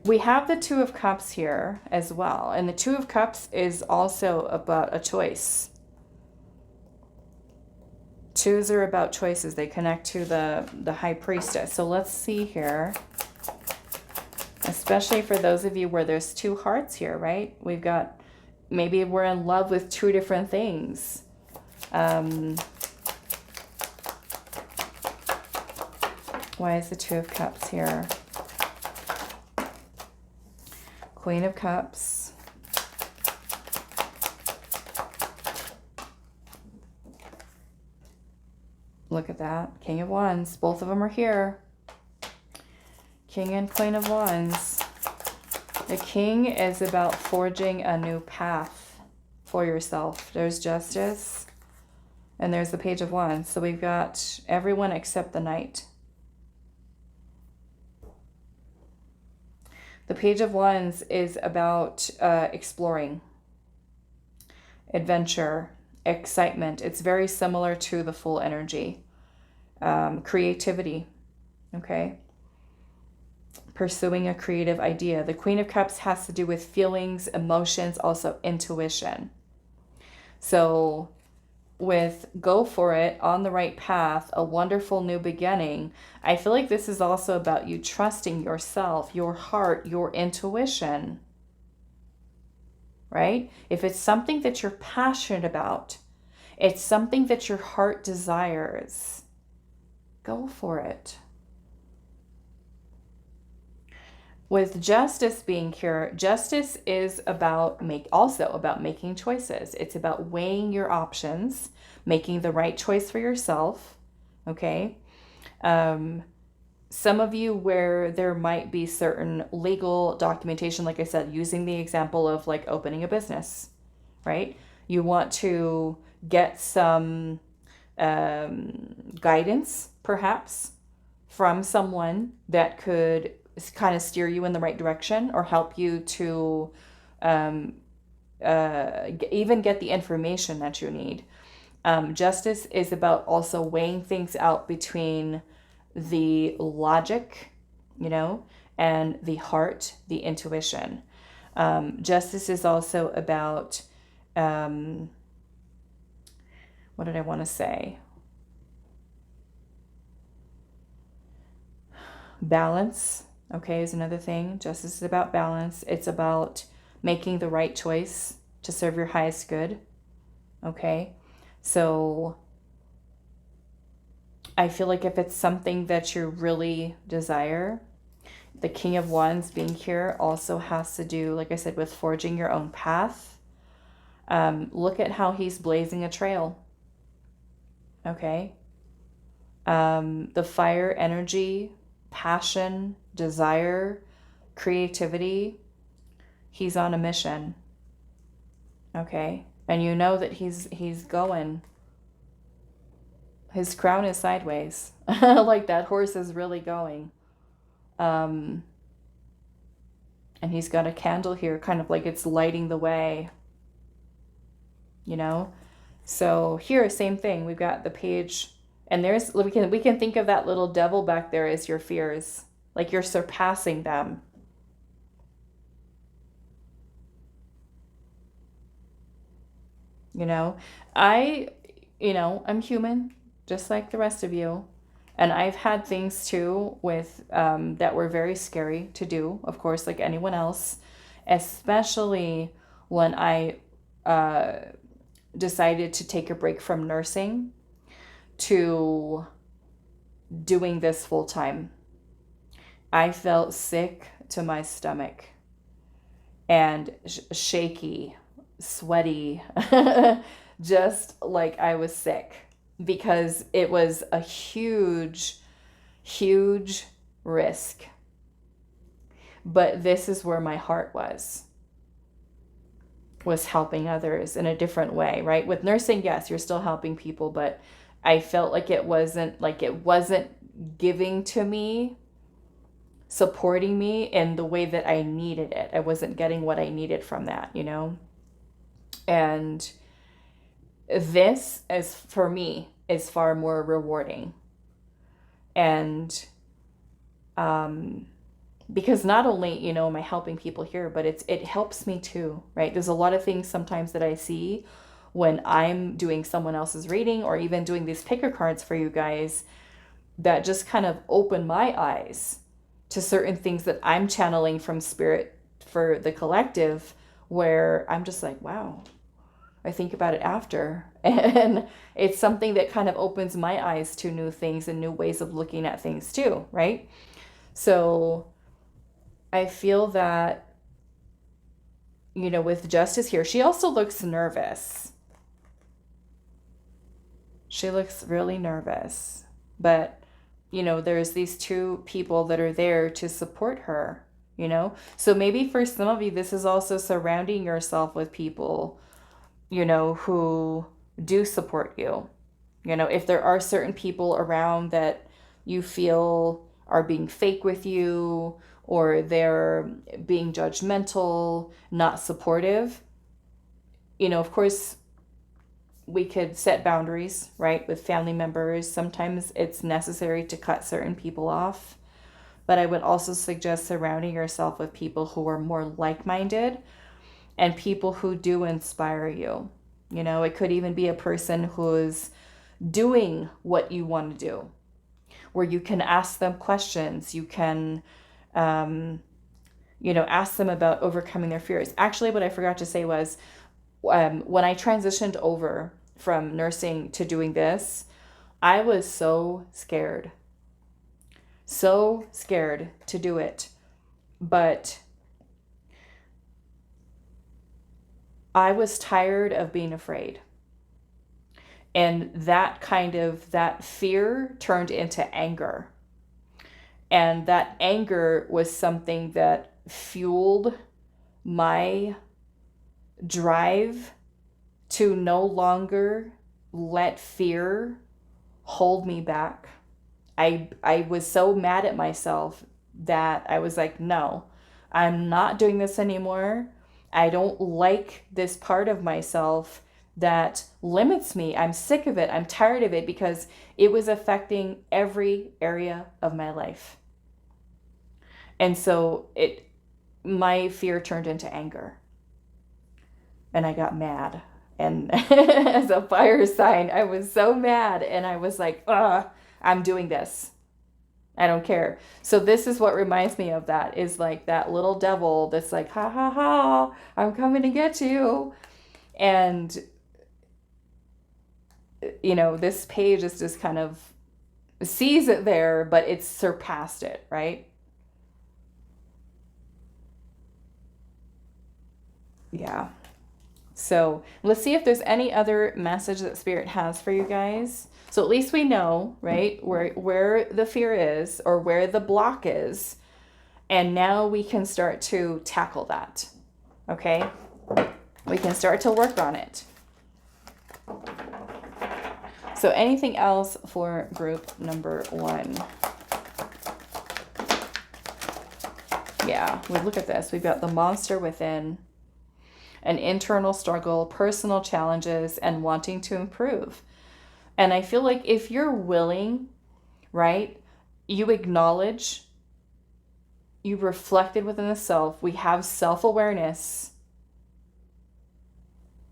We have the Two of Cups here as well, and the Two of Cups is also about a choice. Twos are about choices. They connect to the High Priestess. So let's see here, especially for those of you where there's two hearts here, right? We've got, maybe we're in love with two different things. Why is the Two of Cups here? Queen of Cups. Look at that. King of Wands. Both of them are here. King and Queen of Wands. The King is about forging a new path for yourself. There's Justice. And there's the Page of Wands. So we've got everyone except the Knight. The Page of Wands is about exploring, adventure, excitement. It's very similar to the Fool energy. Creativity, okay? Pursuing a creative idea. The Queen of Cups has to do with feelings, emotions, also intuition. So with go for it, on the right path, a wonderful new beginning, I feel like this is also about you trusting yourself, your heart, your intuition, right? If it's something that you're passionate about, it's something that your heart desires, go for it. With Justice being here, Justice is about also about making choices. It's about weighing your options, making the right choice for yourself, okay? Some of you where there might be certain legal documentation, like I said, using the example of like opening a business, right? You want to get some guidance, perhaps, from someone that could kind of steer you in the right direction or help you to even get the information that you need. Justice is about also weighing things out between the logic, you know, and the heart, the intuition. Justice is also about, what did I want to say? Balance, okay, is another thing. Justice is about balance. It's about making the right choice to serve your highest good, okay? So I feel like if it's something that you really desire, the King of Wands being here also has to do, like I said, with forging your own path. Look at how he's blazing a trail, okay? The fire energy, passion, desire, creativity, he's on a mission, okay? And you know that he's going. His crown is sideways. Like that horse is really going. And he's got a candle here, kind of like it's lighting the way, you know? So here, same thing. We've got the page, and there's, we can think of that little devil back there as your fears, like you're surpassing them. You know, I'm human, just like the rest of you. And I've had things too with that were very scary to do, of course, like anyone else. especially when I decided to take a break from nursing to doing this full time. I felt sick to my stomach and shaky, sweaty, just like I was sick, because it was a huge, huge risk. But this is where my heart was helping others in a different way, right? With nursing, yes, you're still helping people, but I felt like it wasn't giving to me, supporting me in the way that I needed it. I wasn't getting what I needed from that, you know? And this, as for me, is far more rewarding. And because not only, you know, am I helping people here, but it helps me too, right? There's a lot of things sometimes that I see when I'm doing someone else's reading, or even doing these picker cards for you guys, that just kind of open my eyes to certain things that I'm channeling from spirit for the collective, where I'm just like, wow, I think about it after. And it's something that kind of opens my eyes to new things and new ways of looking at things too, right? So I feel that, you know, with Justice here, she also looks nervous. She looks really nervous. But, you know, there's these two people that are there to support her, you know? So maybe for some of you, this is also surrounding yourself with people, you know, who do support you. You know, if there are certain people around that you feel are being fake with you, or they're being judgmental, not supportive, you know, of course, we could set boundaries, right, with family members. Sometimes it's necessary to cut certain people off. But I would also suggest surrounding yourself with people who are more like-minded and people who do inspire you. You know, it could even be a person who's doing what you want to do, where you can ask them questions. You can, you know, ask them about overcoming their fears. Actually, what I forgot to say was, when I transitioned over from nursing to doing this, I was so scared to do it. But I was tired of being afraid. And that fear turned into anger. And that anger was something that fueled my drive to no longer let fear hold me back. I was so mad at myself that I was like, no, I'm not doing this anymore. I don't like this part of myself that limits me. I'm sick of it. I'm tired of it, because it was affecting every area of my life. And so my fear turned into anger. And I got mad. And as a fire sign, I was so mad. And I was like, I'm doing this. I don't care. So this is what reminds me of that, is like that little devil that's like, ha ha ha, I'm coming to get you. And, you know, this page is just kind of sees it there, but it's surpassed it, right? Yeah. So let's see if there's any other message that Spirit has for you guys. So at least we know, right, where the fear is, or where the block is. And now we can start to tackle that. Okay? We can start to work on it. So anything else for group number 1? Yeah, we look at this. We've got the monster within, an internal struggle, personal challenges, and wanting to improve. And I feel like if you're willing, right, you acknowledge, you reflected within the self, we have self-awareness,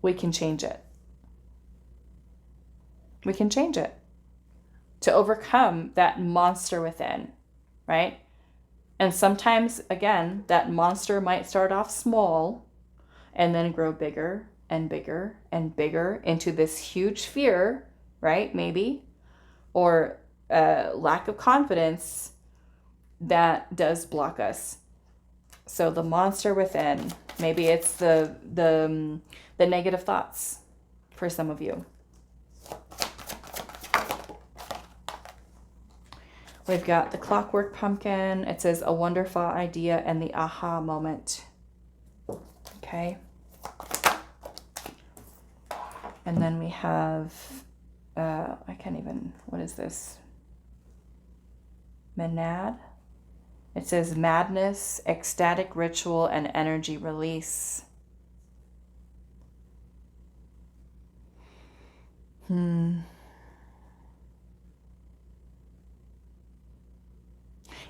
we can change it. We can change it to overcome that monster within, right? And sometimes, again, that monster might start off small and then grow bigger and bigger and bigger into this huge fear, right? Maybe, or lack of confidence that does block us. So the monster within, maybe it's the negative thoughts for some of you. We've got the clockwork pumpkin. It says a wonderful idea and the aha moment. Okay. And then we have, I can't even, what is this? Menad. It says madness, ecstatic ritual, and energy release.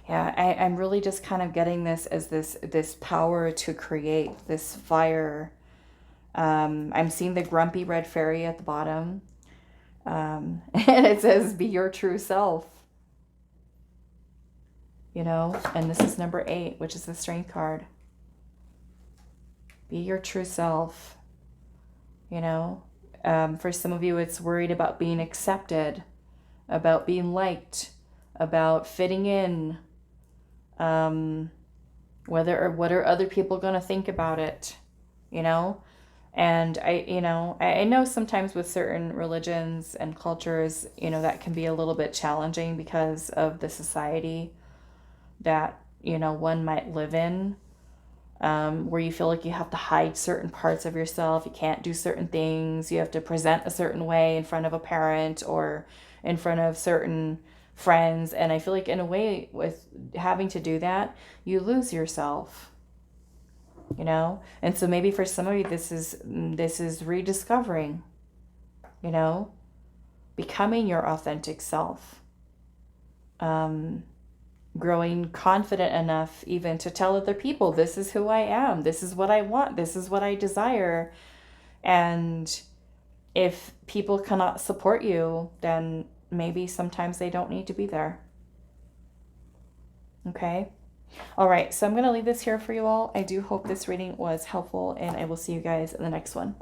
Yeah, I'm really just kind of getting this as this power to create, this fire. I'm seeing the grumpy red fairy at the bottom. And it says, be your true self. You know, and this is number 8, which is the strength card. Be your true self. You know, for some of you, it's worried about being accepted, about being liked, about fitting in. What are other people going to think about it, you know? And I know sometimes with certain religions and cultures, you know, that can be a little bit challenging because of the society that, you know, one might live in, where you feel like you have to hide certain parts of yourself. You can't do certain things. You have to present a certain way in front of a parent or in front of certain friends. And I feel like in a way with having to do that, you lose yourself, you know? And so maybe for some of you, this is rediscovering, you know, becoming your authentic self, growing confident enough even to tell other people, this is who I am, this is what I want, this is what I desire. And if people cannot support you, then maybe sometimes they don't need to be there. Okay. All right. So I'm going to leave this here for you all. I do hope this reading was helpful, and I will see you guys in the next one.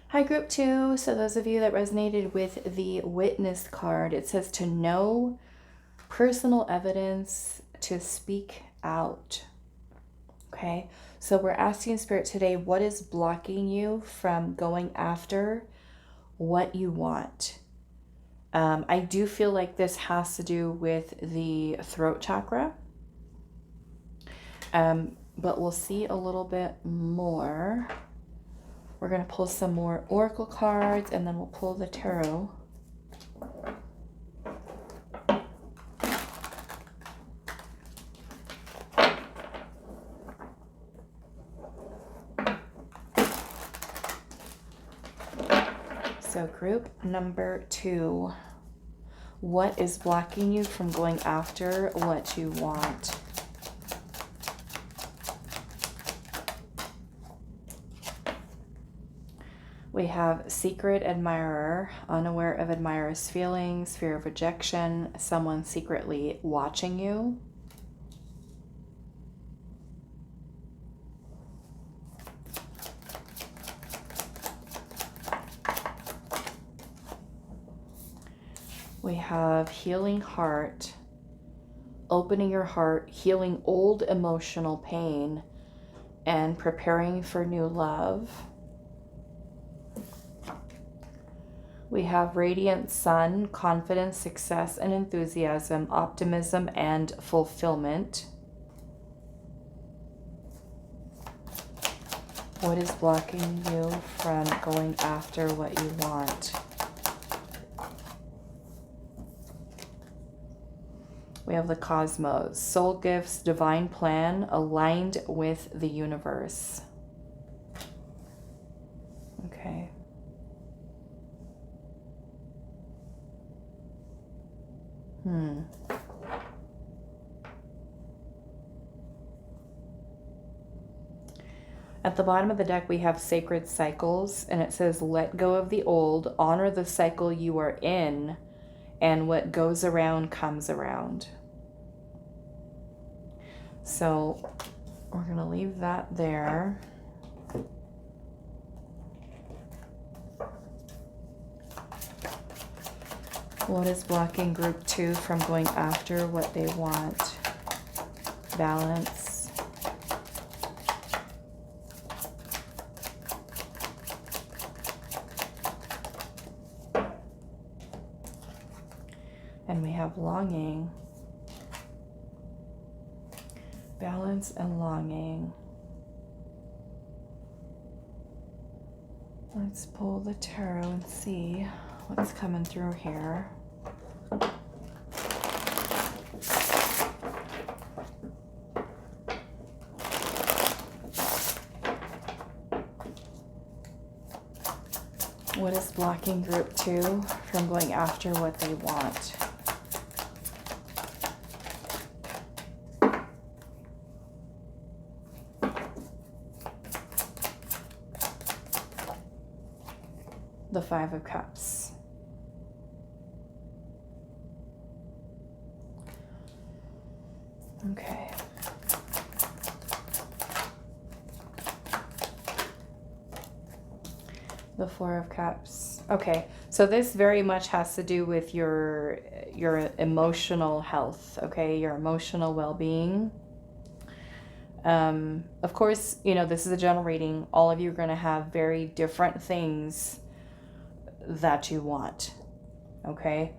Hi, group 2. So those of you that resonated with the witness card, it says to know personal evidence, to speak out. Okay. So we're asking Spirit today, what is blocking you from going after what you want? I do feel like this has to do with the throat chakra. But we'll see a little bit more. We're going to pull some more oracle cards, and then we'll pull the tarot. So group number 2, what is blocking you from going after what you want? We have secret admirer, unaware of admirer's feelings, fear of rejection, someone secretly watching you. We have healing heart, opening your heart, healing old emotional pain, and preparing for new love. We have radiant sun, confidence, success, and enthusiasm, optimism, and fulfillment. What is blocking you from going after what you want? We have the cosmos, soul gifts, divine plan, aligned with the universe. Okay. At the bottom of the deck, we have sacred cycles, and it says, let go of the old, honor the cycle you are in, and what goes around comes around. So we're going to leave that there. What is blocking group 2 from going after what they want? Balance. And we have longing. Balance and longing. Let's pull the tarot and see what's coming through here. What is blocking group 2 from going after what they want? The 5 of Cups. Okay. The 4 of Cups. Okay, so this very much has to do with your emotional health, okay? Your emotional well-being. Of course, you know, this is a general reading. All of you are going to have very different things that you want, okay?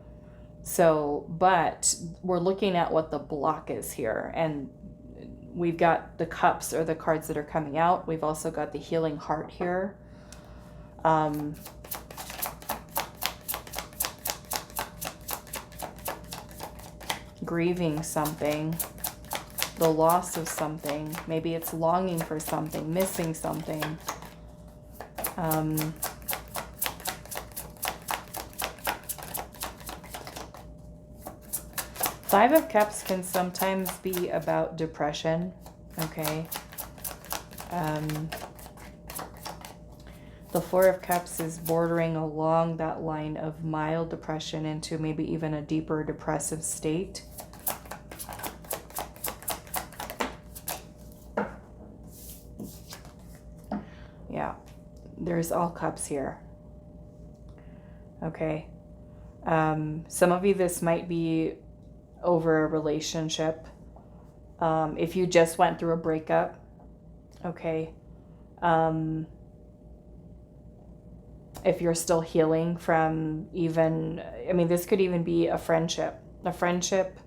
So, but we're looking at what the block is here, and we've got the cups, or the cards that are coming out. We've also got the healing heart here. Grieving something, the loss of something. Maybe it's longing for something, missing something. 5 of Cups can sometimes be about depression, okay? The 4 of Cups is bordering along that line of mild depression into maybe even a deeper depressive state. Yeah, there's all cups here. Okay. Some of you, this might be over a relationship. If you just went through a breakup, okay. If you're still healing from even, I mean, this could even be a friendship. A friendship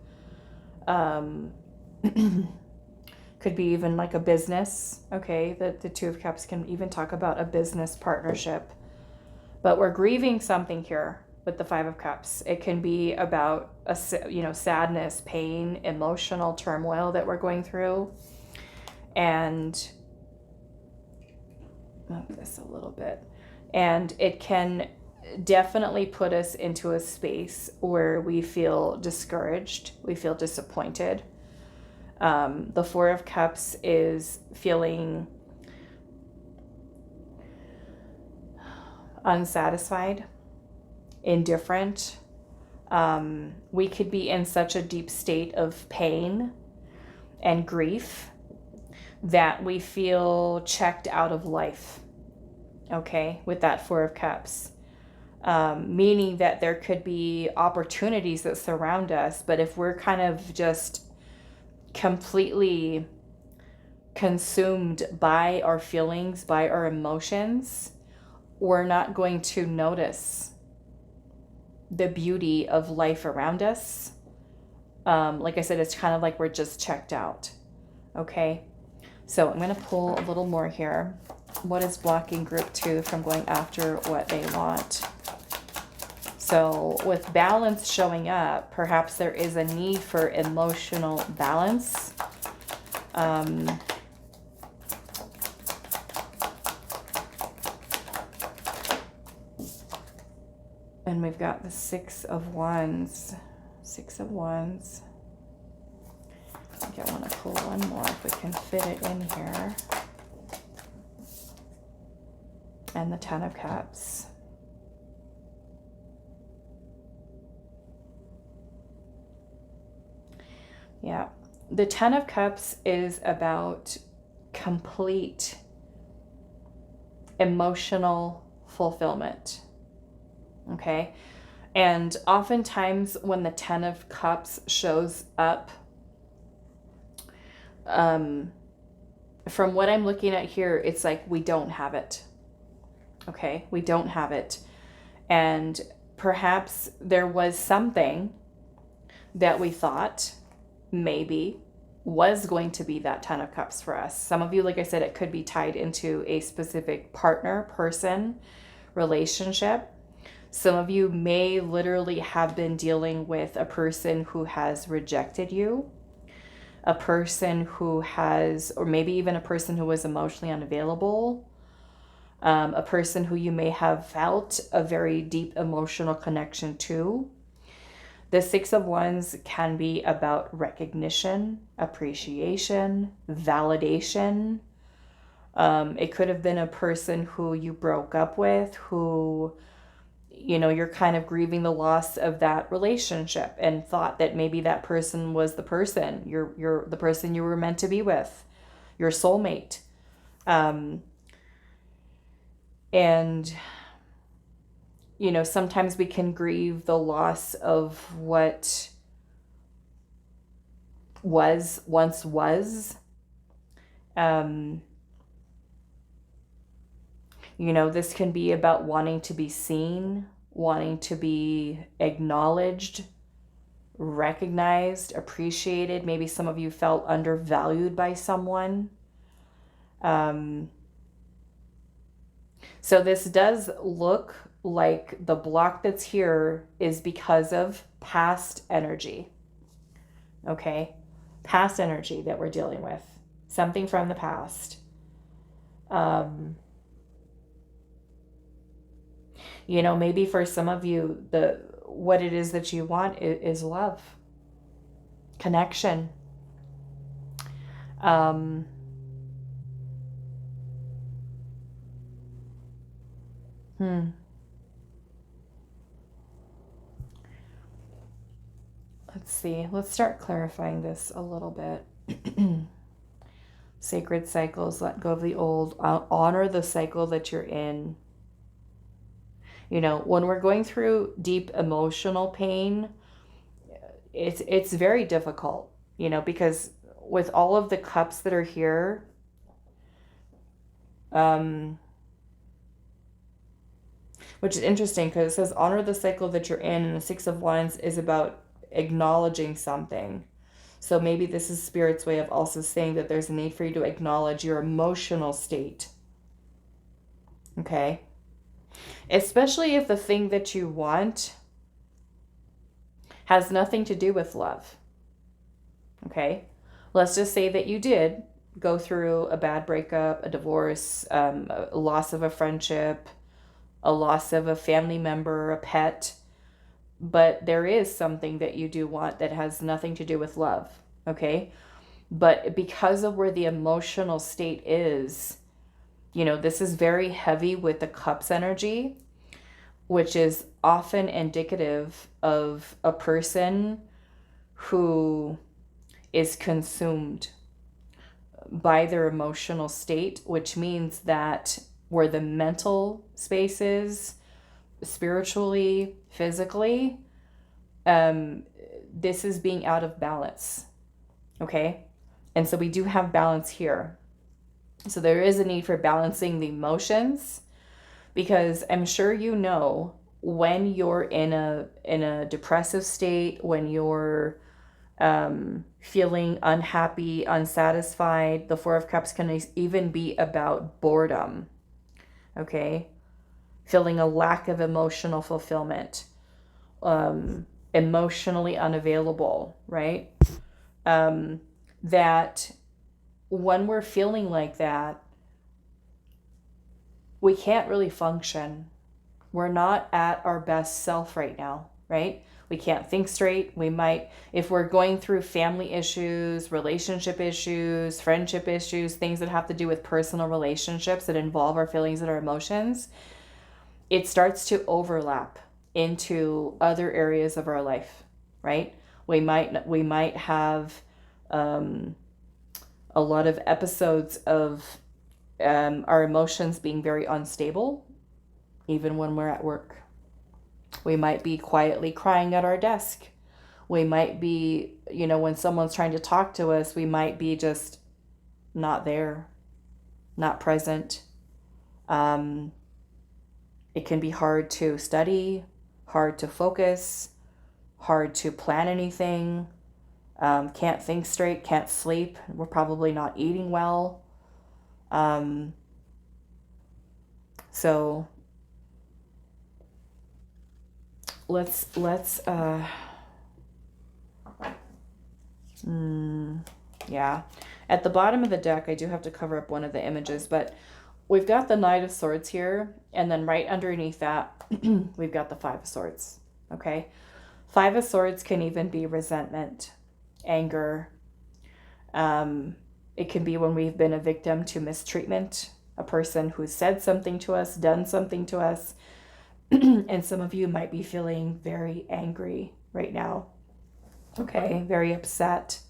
could be even like a business, okay? The 2 of Cups can even talk about a business partnership. But we're grieving something here with the 5 of Cups. It can be about, sadness, pain, emotional turmoil that we're going through. And move this a little bit. And it can definitely put us into a space where we feel discouraged, we feel disappointed. The 4 of Cups is feeling unsatisfied, indifferent. We could be in such a deep state of pain and grief that we feel checked out of life. Okay, with that 4 of Cups, meaning that there could be opportunities that surround us, but if we're kind of just completely consumed by our feelings, by our emotions, we're not going to notice the beauty of life around us. Like I said, it's kind of like we're just checked out. Okay, so I'm going to pull a little more here. What is blocking group 2 from going after what they want? So with balance showing up, perhaps there is a need for emotional balance. And we've got the 6 of Wands. 6 of Wands. I think I want to pull one more if we can fit it in here. And the 10 of Cups. Yeah. The Ten of Cups is about complete emotional fulfillment. Okay? And oftentimes when the Ten of Cups shows up, from what I'm looking at here, it's like we don't have it. Okay? We don't have it. And perhaps there was something that we thought maybe was going to be that Ten of Cups for us. Some of you, like I said, it could be tied into a specific partner, person, relationship. Some of you may literally have been dealing with a person who has rejected you, a person who has, or maybe even a person who was emotionally unavailable, a person who you may have felt a very deep emotional connection to. The Six of Wands can be about recognition, appreciation, validation. It could have been a person who you broke up with, who, you know, you're kind of grieving the loss of that relationship and thought that maybe that person was the person, you're the person you were meant to be with, your soulmate. And, you know, sometimes we can grieve the loss of what once was. You know, this can be about wanting to be seen, wanting to be acknowledged, recognized, appreciated. Maybe some of you felt undervalued by someone. So this does look like the block that's here is because of past energy. Okay? Past energy that we're dealing with. Something from the past. You know, maybe for some of you, what it is that you want is love, connection. Let's see. Let's start clarifying this a little bit. Sacred cycles, let go of the old, honor the cycle that you're in. You know, when we're going through deep emotional pain, it's very difficult, you know, because with all of the cups that are here, which is interesting because it says honor the cycle that you're in, and the Six of Wands is about acknowledging something. So maybe this is Spirit's way of also saying that there's a need for you to acknowledge your emotional state. Okay? Especially if the thing that you want has nothing to do with love. Okay? Let's just say that you did go through a bad breakup, a divorce, a loss of a friendship, a loss of a family member, a pet. But there is something that you do want that has nothing to do with love. Okay? But because of where the emotional state is, you know, this is very heavy with the Cups energy, which is often indicative of a person who is consumed by their emotional state, which means that where the mental space is, spiritually, physically, this is being out of balance. Okay? And so we do have balance here. So there is a need for balancing the emotions, because I'm sure you know when you're in a depressive state, when you're feeling unhappy, unsatisfied, the Four of Cups can even be about boredom. Okay? Feeling a lack of emotional fulfillment, emotionally unavailable, right? That when we're feeling like that, we can't really function. We're not at our best self right now, right? We can't think straight. We might, if we're going through family issues, relationship issues, friendship issues, things that have to do with personal relationships that involve our feelings and our emotions, it starts to overlap into other areas of our life, right? We might have A lot of episodes of our emotions being very unstable, even when we're at work. We might be quietly crying at our desk. We might be, when someone's trying to talk to us, we might be just not there, not present. It can be hard to study, hard to focus, hard to plan anything. Can't think straight, can't sleep. We're probably not eating well. So let's yeah. At the bottom of the deck, I do have to cover up one of the images, but we've got the Knight of Swords here, and then right underneath that, we've got the Five of Swords, okay? Five of Swords can even be resentment, anger. It can be when we've been a victim to mistreatment, a person who said something to us, done something to us, and some of you might be feeling very angry right now, okay? Very upset.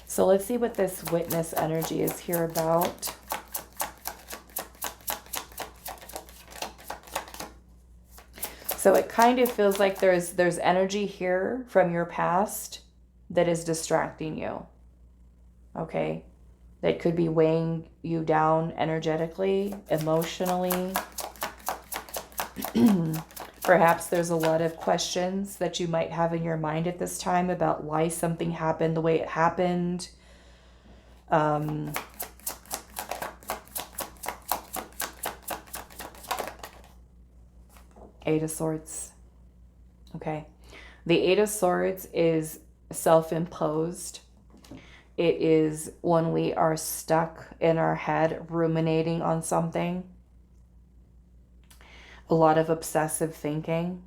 So let's see what this witness energy is here about. So it kind of feels like there's energy here from your past that is distracting you. Okay? That could be weighing you down energetically, emotionally. Perhaps there's a lot of questions that you might have in your mind at this time about why something happened the way it happened. Eight of Swords. Okay. The Eight of Swords is self-imposed. It is when we are stuck in our head ruminating on something. A lot of obsessive thinking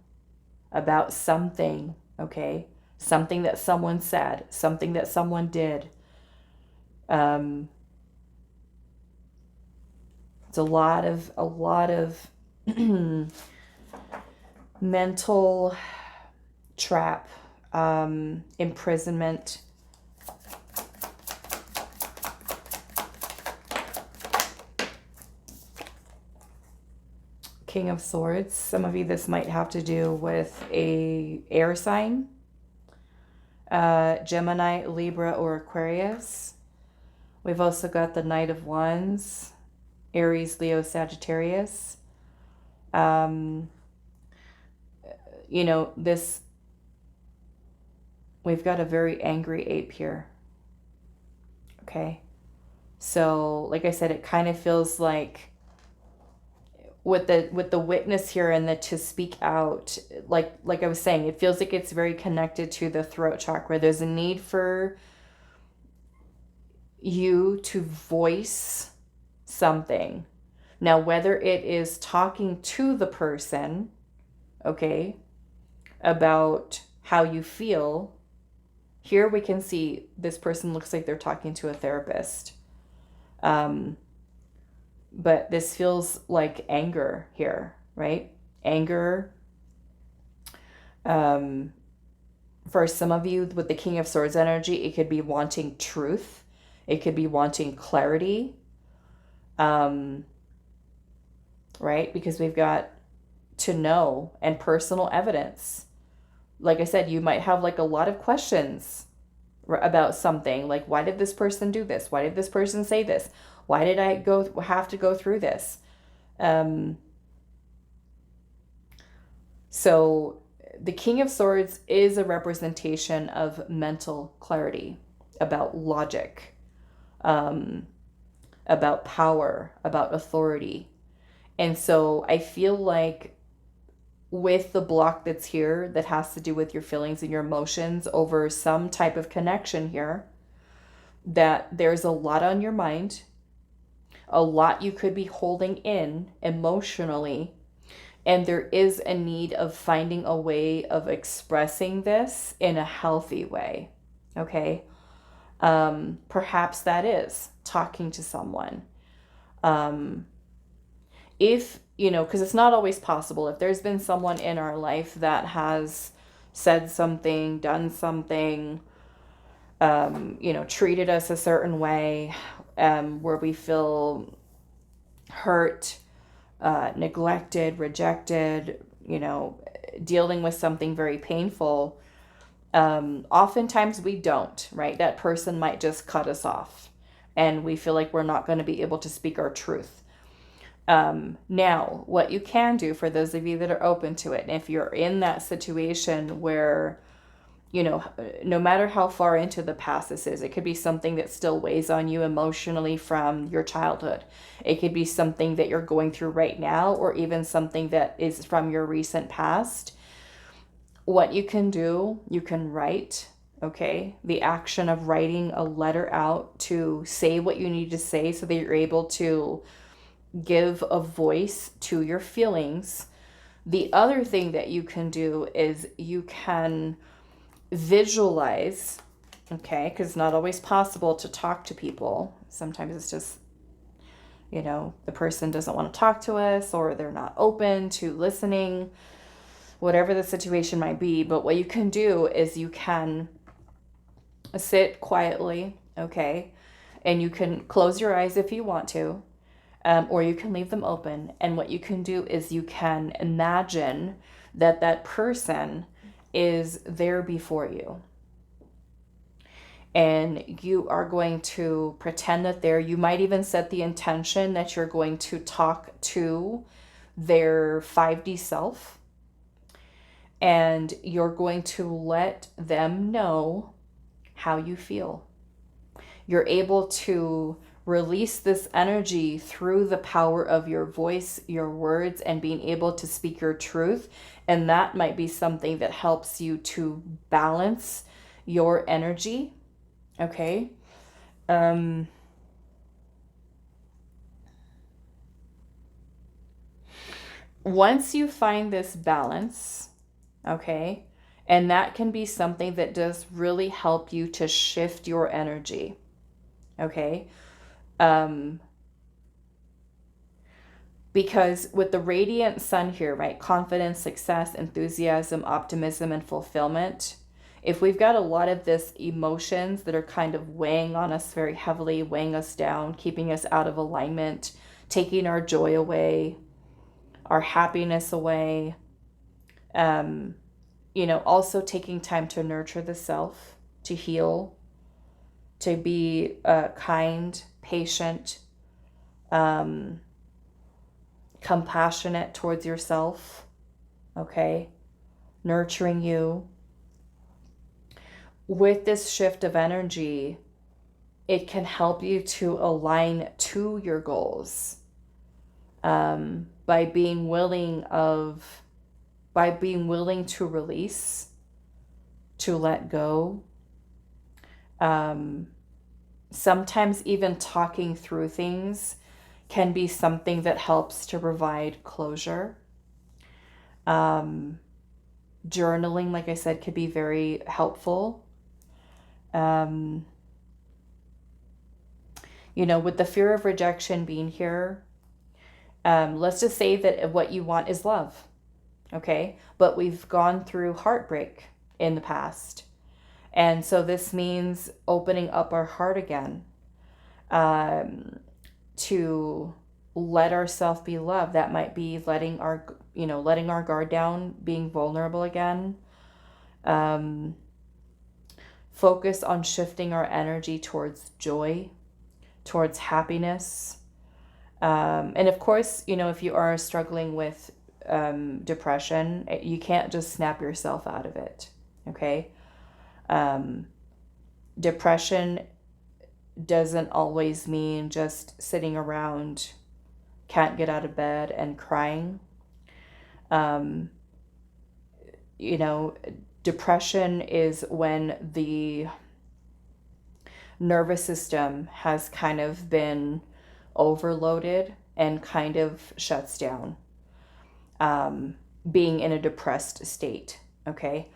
about something, okay? Something that someone said, something that someone did. It's a lot of mental trap, imprisonment. King of Swords. Some of you, this might have to do with a air sign. Gemini, Libra, or Aquarius. We've also got the Knight of Wands. Aries, Leo, Sagittarius. We've got a very angry ape here. Okay. So, like I said, it kind of feels like with the witness here and the to speak out, like I was saying, it feels like it's very connected to the throat chakra. There's a need for you to voice something. Now, whether it is talking to the person, okay, about how you feel, here we can see this person looks like they're talking to a therapist. But this feels like anger here, right? Anger. For some of you with the King of Swords energy, it could be wanting truth. It could be wanting clarity. Right? Because we've got to know and personal evidence. Like I said, you might have like a lot of questions about something. Like, why did this person do this? Why did this person say this? Why did I have to go through this? So the King of Swords is a representation of mental clarity, about logic, about power, about authority. And so I feel like with the block that's here that has to do with your feelings and your emotions over some type of connection here, that there's a lot on your mind, a lot you could be holding in emotionally, and there is a need of finding a way of expressing this in a healthy way, okay? Perhaps that is talking to someone. If, because it's not always possible. If there's been someone in our life that has said something, done something, treated us a certain way, where we feel hurt, neglected, rejected, dealing with something very painful. Oftentimes we don't, right? That person might just cut us off and we feel like we're not going to be able to speak our truth. Now, what you can do, for those of you that are open to it, and if you're in that situation where, no matter how far into the past this is, it could be something that still weighs on you emotionally from your childhood. It could be something that you're going through right now, or even something that is from your recent past. What you can do, you can write, okay? The action of writing a letter out to say what you need to say so that you're able to give a voice to your feelings. The other thing that you can do is you can visualize, okay? Because it's not always possible to talk to people. Sometimes it's just, the person doesn't want to talk to us, or they're not open to listening, whatever the situation might be. But what you can do is you can sit quietly, okay? And you can close your eyes if you want to, or you can leave them open. And what you can do is you can imagine that that person is there before you. And you are going to pretend that you might even set the intention that you're going to talk to their 5D self. And you're going to let them know how you feel. You're able to release this energy through the power of your voice, your words, and being able to speak your truth. And that might be something that helps you to balance your energy. Okay. Once you find this balance, okay, and that can be something that does really help you to shift your energy. Okay. Because with the radiant sun here, right, confidence, success, enthusiasm, optimism, and fulfillment, if we've got a lot of this emotions that are kind of weighing on us very heavily, weighing us down, keeping us out of alignment, taking our joy away, our happiness away, also taking time to nurture the self, to heal, to be kind, patient, compassionate towards yourself, okay? Nurturing you. With this shift of energy, it can help you to align to your goals, by being willing to release, to let go. Sometimes even talking through things can be something that helps to provide closure. Journaling, like I said, could be very helpful. With the fear of rejection being here, let's just say that what you want is love, okay? But we've gone through heartbreak in the past. And so this means opening up our heart again, to let ourselves be loved. That might be letting our guard down, being vulnerable again. Focus on shifting our energy towards joy, towards happiness. And of course, if you are struggling with depression, you can't just snap yourself out of it, okay? Depression doesn't always mean just sitting around, can't get out of bed and crying. Depression is when the nervous system has kind of been overloaded and kind of shuts down, being in a depressed state, okay?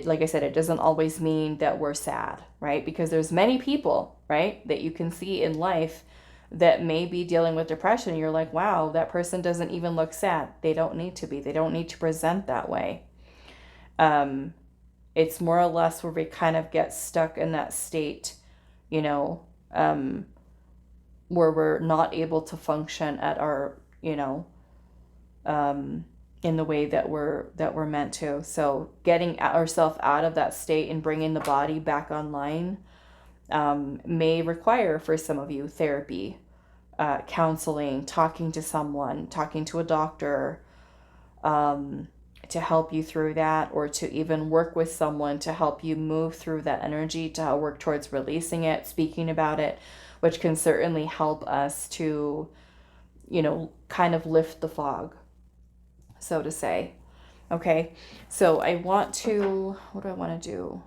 Like I said, it doesn't always mean that we're sad, right? Because there's many people, right, that you can see in life that may be dealing with depression. And you're like, wow, that person doesn't even look sad. They don't need to be. They don't need to present that way. It's more or less where we kind of get stuck in that state, you know, where we're not able to function at our, you know, in the way that we're meant to. So getting ourselves out of that state and bringing the body back online may require, for some of you, therapy, counseling, talking to someone, talking to a doctor, to help you through that, or to even work with someone to help you move through that energy, to work towards releasing it, speaking about it, which can certainly help us to, you know, kind of lift the fog, so to say. Okay, so I want to, what do I want to do?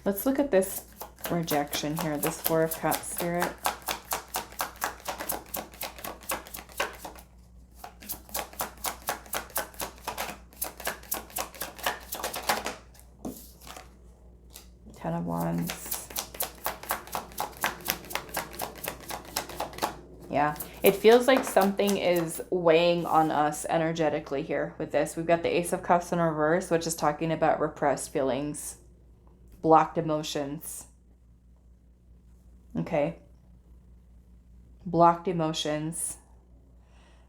Let's look at this rejection here, this Four of Cups, Spirit. Ten of Wands. Yeah, it feels like something is weighing on us energetically here with this. We've got the Ace of Cups in reverse, which is talking about repressed feelings, blocked emotions. Okay. Blocked emotions.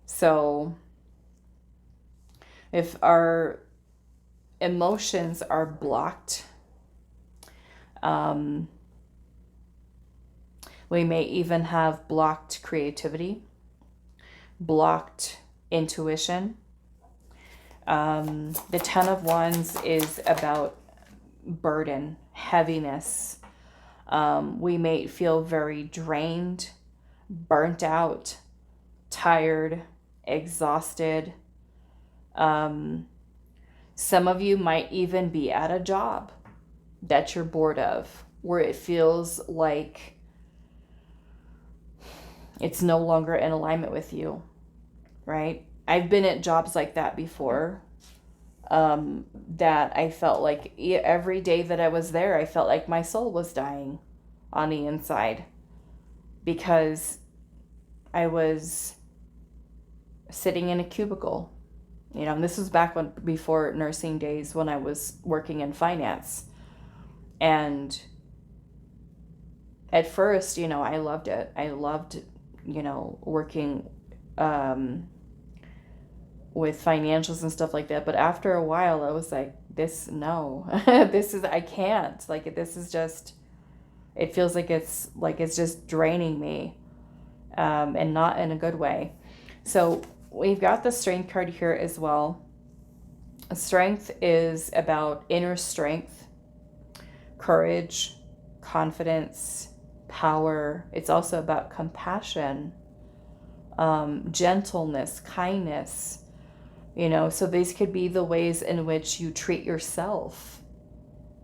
So if our emotions are blocked, we may even have blocked creativity, blocked intuition. The Ten of Wands is about burden, heaviness. We may feel very drained, burnt out, tired, exhausted. Some of you might even be at a job that you're bored of, where it feels like it's no longer in alignment with you, right? I've been at jobs like that before, that I felt like every day that I was there, I felt like my soul was dying on the inside, because I was sitting in a cubicle, you know, and this was back before nursing days, when I was working in finance. And at first, you know, I loved it. I loved, you know, working with financials and stuff like that. But after a while, I was like, no, I can't. Like, this is just, it feels like it's just draining me, and not in a good way. So we've got the Strength card here as well. Strength is about inner strength, courage, confidence, power. It's also about compassion, gentleness, kindness, you know, so these could be the ways in which you treat yourself.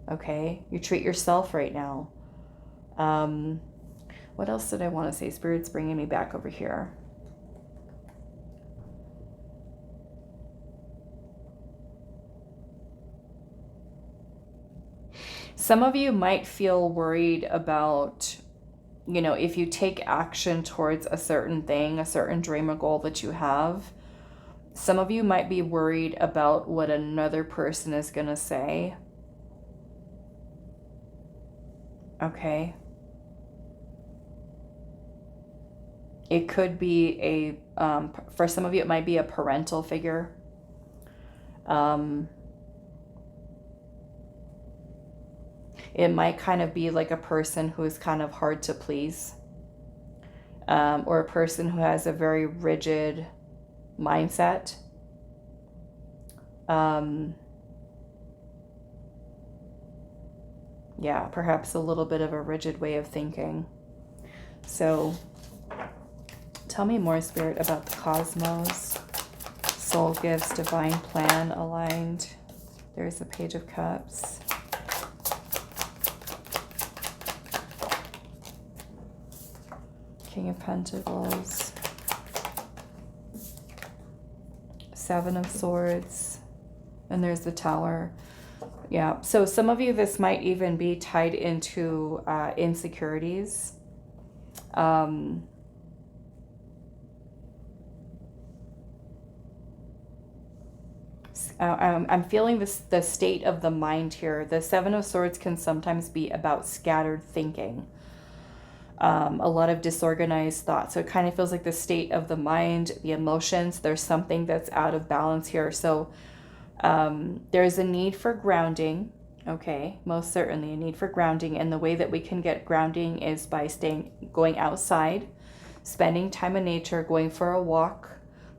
Okay, you treat yourself right now. What else did I want to say? Spirit's bringing me back over here. Some of you might feel worried about, you know, if you take action towards a certain thing, a certain dream or goal that you have, some of you might be worried about what another person is going to say. Okay. It could be for some of you, it might be a parental figure. It might kind of be like a person who is kind of hard to please, or a person who has a very rigid mindset. Yeah, perhaps a little bit of a rigid way of thinking. So tell me more, Spirit, about the cosmos, soul gifts, divine plan aligned. There's the Page of Cups. King of Pentacles. Seven of Swords. And there's the Tower. Yeah, so some of you, this might even be tied into insecurities. I'm feeling this, the state of the mind here. The Seven of Swords can sometimes be about scattered thinking, a lot of disorganized thoughts. So it kind of feels like the state of the mind, the emotions. There's something that's out of balance here. So there's a need for grounding. Okay, most certainly a need for grounding. And the way that we can get grounding is by going outside, spending time in nature, going for a walk,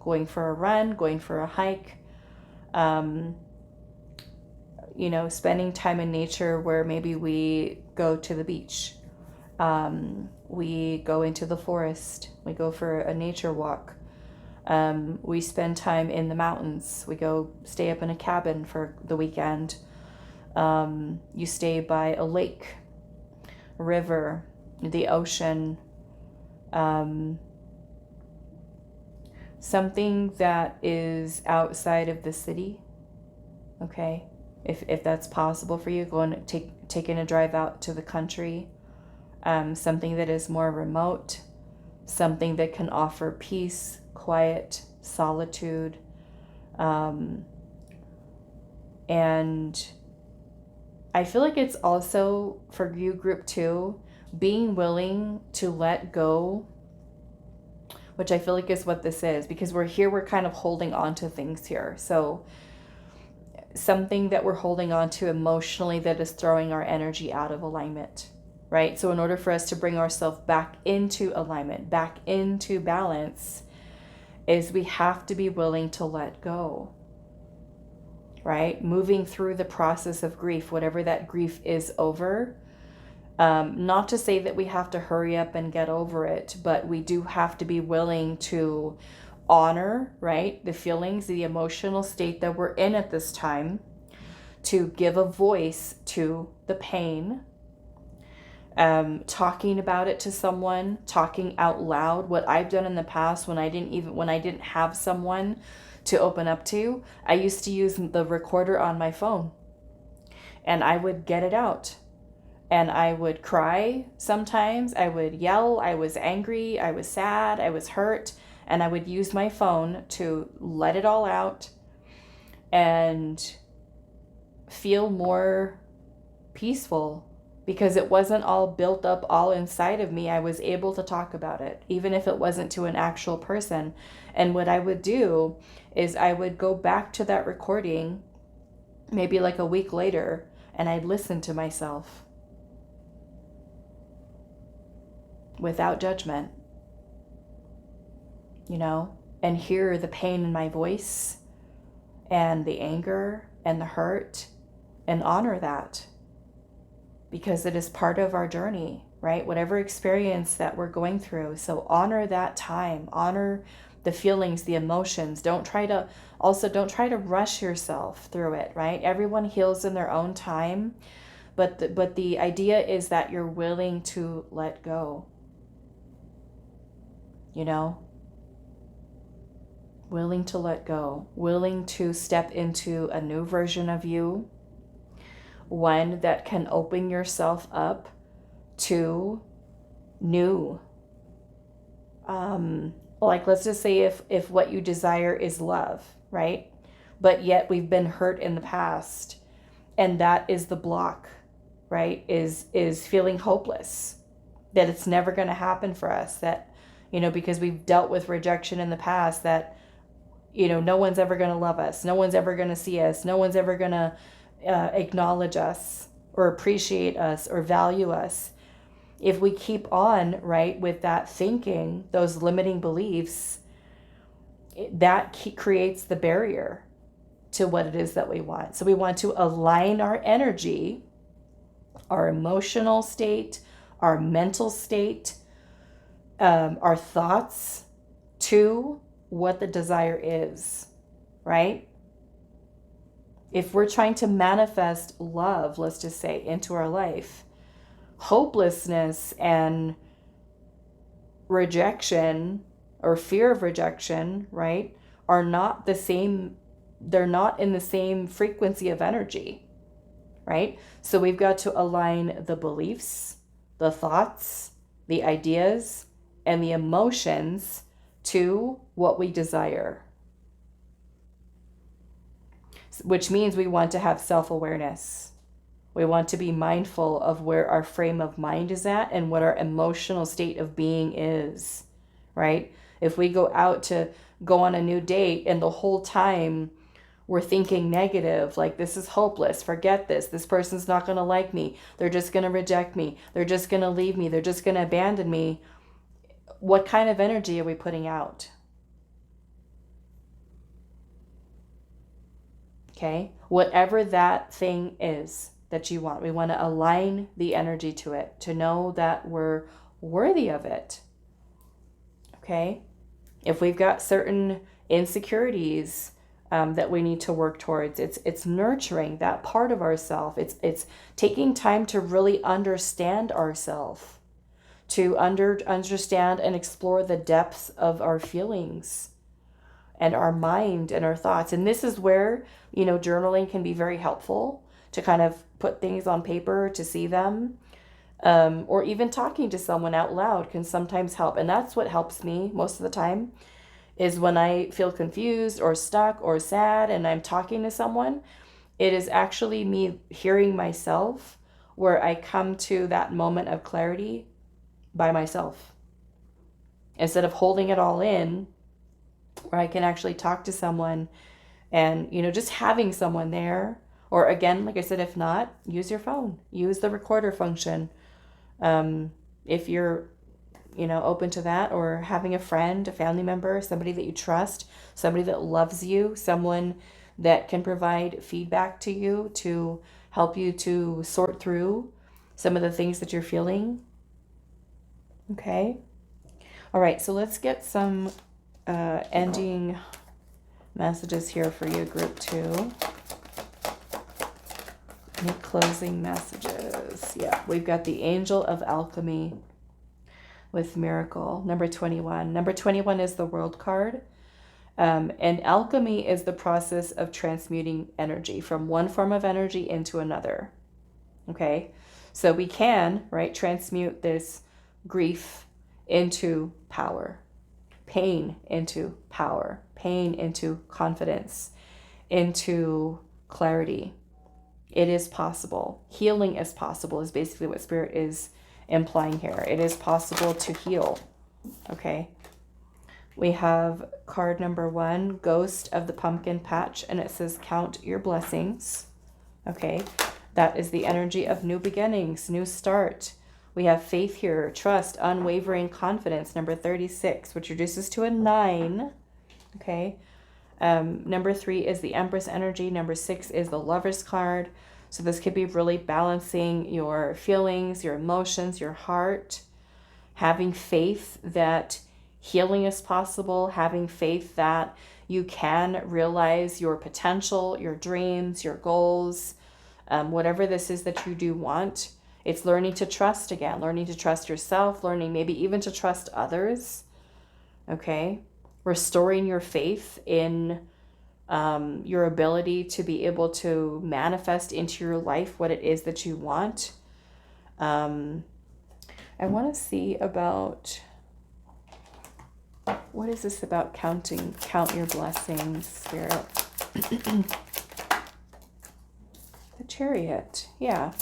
going for a run, going for a hike. Spending time in nature where maybe we go to the beach. We go into the forest. We go for a nature walk. We spend time in the mountains. We go stay up in a cabin for the weekend. You stay by a lake, a river, the ocean, something that is outside of the city. Okay, if that's possible for you, go and taking a drive out to the country, something that is more remote, something that can offer peace, quiet, solitude, and I feel like it's also for you, group 2, being willing to let go, which I feel like is what this is, because we're kind of holding on to things here. So something that we're holding on to emotionally that is throwing our energy out of alignment, right? So in order for us to bring ourselves back into alignment, back into balance, is we have to be willing to let go, right? Moving through the process of grief, whatever that grief is over. Not to say that we have to hurry up and get over it, but we do have to be willing to honor, right, the feelings, the emotional state that we're in at this time, to give a voice to the pain, talking about it to someone, talking out loud. What I've done in the past when I didn't have someone to open up to, I used to use the recorder on my phone, and I would get it out. And I would cry sometimes. I would yell. I was angry. I was sad. I was hurt. And I would use my phone to let it all out and feel more peaceful, because it wasn't all built up all inside of me. I was able to talk about it, even if it wasn't to an actual person. And what I would do is I would go back to that recording maybe like a week later, and I'd listen to myself without judgment, and hear the pain in my voice and the anger and the hurt, and honor that, because it is part of our journey, right? Whatever experience that we're going through. So honor that time, honor the feelings, the emotions. Don't try to rush yourself through it, right? Everyone heals in their own time, but the idea is that you're willing to let go. Willing to let go, willing to step into a new version of you, one that can open yourself up to new. Like, let's just say if what you desire is love, right? But yet we've been hurt in the past, and that is the block, right? Is feeling hopeless, that it's never going to happen for us, that, because we've dealt with rejection in the past, that, no one's ever going to love us. No one's ever going to see us. No one's ever going to acknowledge us or appreciate us or value us. If we keep on, right, with that thinking, those limiting beliefs, that creates the barrier to what it is that we want. So we want to align our energy, our emotional state, our mental state, our thoughts to what the desire is, right? If we're trying to manifest love, let's just say, into our life, hopelessness and rejection or fear of rejection, right, are not the same. They're not in the same frequency of energy, right? So we've got to align the beliefs, the thoughts, the ideas, and the emotions to what we desire. which means we want to have self-awareness. We want to be mindful of where our frame of mind is at and what our emotional state of being is, right? If we go out to go on a new date and the whole time we're thinking negative, like this is hopeless, forget this person's not going to like me, they're just going to reject me, they're just going to leave me, they're just going to abandon me, what kind of energy are we putting out? Okay, whatever that thing is that you want, we want to align the energy to it, to know that we're worthy of it. Okay, if we've got certain insecurities that we need to work towards, it's nurturing that part of ourself. It's taking time to really understand ourself, to understand and explore the depths of our feelings and our mind and our thoughts. And this is where, journaling can be very helpful, to kind of put things on paper, to see them, or even talking to someone out loud can sometimes help. And that's what helps me most of the time, is when I feel confused or stuck or sad and I'm talking to someone, it is actually me hearing myself, where I come to that moment of clarity by myself, instead of holding it all in, where I can actually talk to someone and, just having someone there. Or again, like I said, if not, use your phone, use the recorder function. If you're, open to that, or having a friend, a family member, somebody that you trust, somebody that loves you, someone that can provide feedback to you to help you to sort through some of the things that you're feeling. Okay. All right. So let's get some ending messages here for you, group 2. Any closing messages? Yeah, we've got the Angel of Alchemy with Miracle, number 21. Number 21 is the World card. And alchemy is the process of transmuting energy from one form of energy into another. Okay, so we can, right, transmute this grief into power, pain into power, pain into confidence, into clarity. It is possible. Healing is possible, is basically what Spirit is implying here. It is possible to heal. Okay. We have card number 1, Ghost of the Pumpkin Patch, and it says, count your blessings. Okay. That is the energy of new beginnings, new start. We have faith here, trust, unwavering confidence, number 36, which reduces to a 9. Okay. Number 3 is the Empress energy. Number 6 is the Lover's card. So this could be really balancing your feelings, your emotions, your heart, having faith that healing is possible, having faith that you can realize your potential, your dreams, your goals, whatever this is that you do want. It's learning to trust again, learning to trust yourself, learning maybe even to trust others. Okay. Restoring your faith in your ability to be able to manifest into your life what it is that you want. I want to see about, what is this about count your blessings, Spirit? The Chariot. Yeah.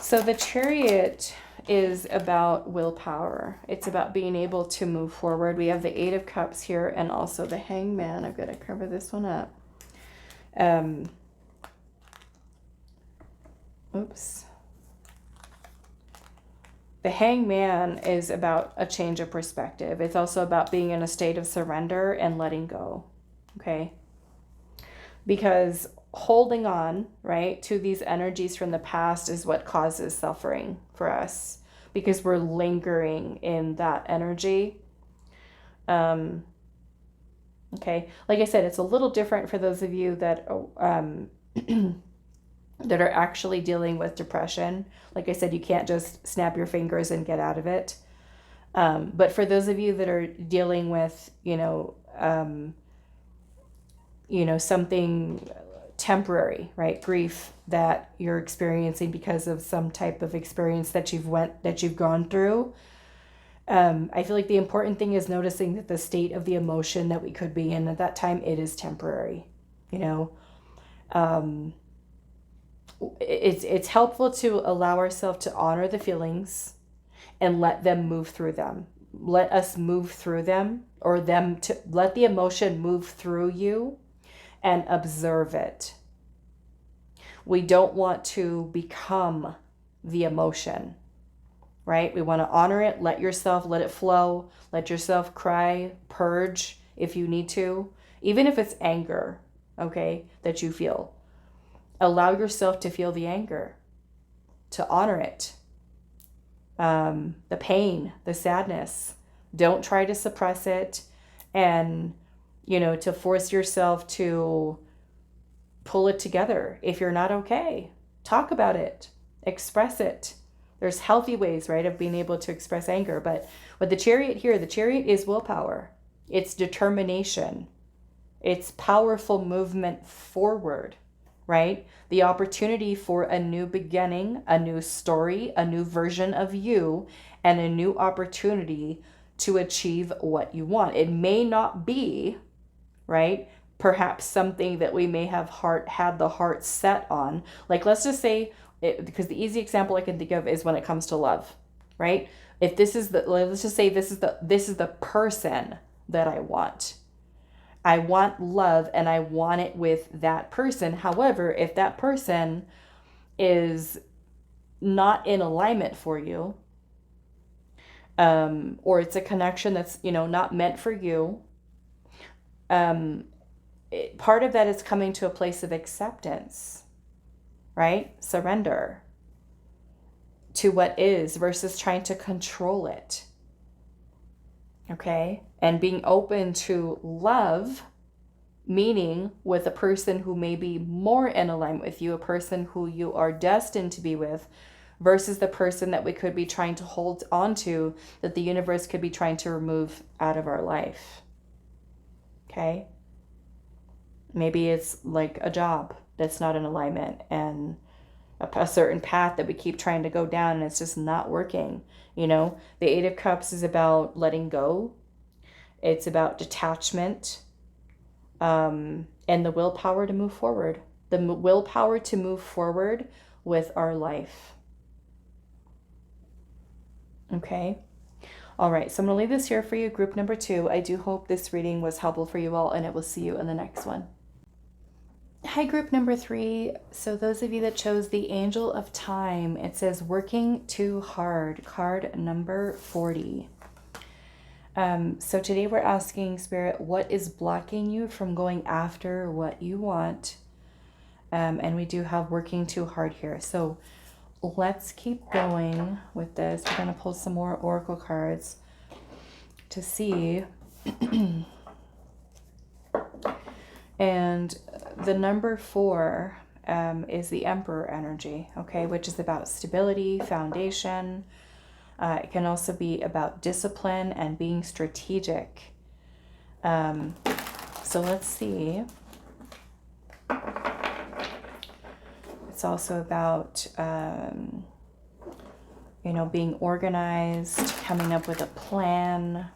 So the Chariot is about willpower. It's about being able to move forward. We have the 8 of Cups here and also the Hangman. I've got to cover this one up. Oops. The Hangman is about a change of perspective. It's also about being in a state of surrender and letting go. Okay? Because holding on, right, to these energies from the past is what causes suffering for us, because we're lingering in that energy. Okay, like I said, it's a little different for those of you that that are actually dealing with depression. Like I said, you can't just snap your fingers and get out of it. But for those of you that are dealing with, something temporary, right? Grief that you're experiencing because of some type of experience that you've gone through. I feel like the important thing is noticing that the state of the emotion that we could be in at that time, it is temporary. It's helpful to allow ourselves to honor the feelings and let them move through them. Let us move through them, or them to let the emotion move through you and observe it. We don't want to become the emotion, right? We want to honor it, let it flow, let yourself cry, purge if you need to, even if it's anger, okay, that you feel. Allow yourself to feel the anger, to honor it, the pain, the sadness. Don't try to suppress it and, to force yourself to pull it together. If you're not okay, talk about it, express it. There's healthy ways, right, of being able to express anger. But with the Chariot here, the Chariot is willpower. It's determination. It's powerful movement forward, right? The opportunity for a new beginning, a new story, a new version of you, and a new opportunity to achieve what you want. It may not be, right, perhaps something that we may have had the heart set on. Like, let's just say, because the easy example I can think of is when it comes to love, right? If this is let's just say this is the person that I want. I want love and I want it with that person. However, if that person is not in alignment for you, or it's a connection that's, not meant for you, part of that is coming to a place of acceptance, right? Surrender to what is versus trying to control it. Okay? And being open to love, meaning with a person who may be more in alignment with you, a person who you are destined to be with, versus the person that we could be trying to hold on to, that the universe could be trying to remove out of our life. Okay? Maybe it's like a job that's not in alignment, and a certain path that we keep trying to go down and it's just not working. The Eight of Cups is about letting go. It's about detachment, and the willpower to move forward. The willpower to move forward with our life. Okay. All right. So I'm going to leave this here for you, group number 2. I do hope this reading was helpful for you all, and I will see you in the next one. Hi, group number 3. So those of you that chose the Angel of Time, it says working too hard, card number 40. So today we're asking Spirit, what is blocking you from going after what you want? And we do have working too hard here. So let's keep going with this. We're going to pull some more Oracle cards to see. And the number 4 is the Emperor energy, okay, which is about stability, foundation. It can also be about discipline and being strategic. So let's see. It's also about, being organized, coming up with a plan,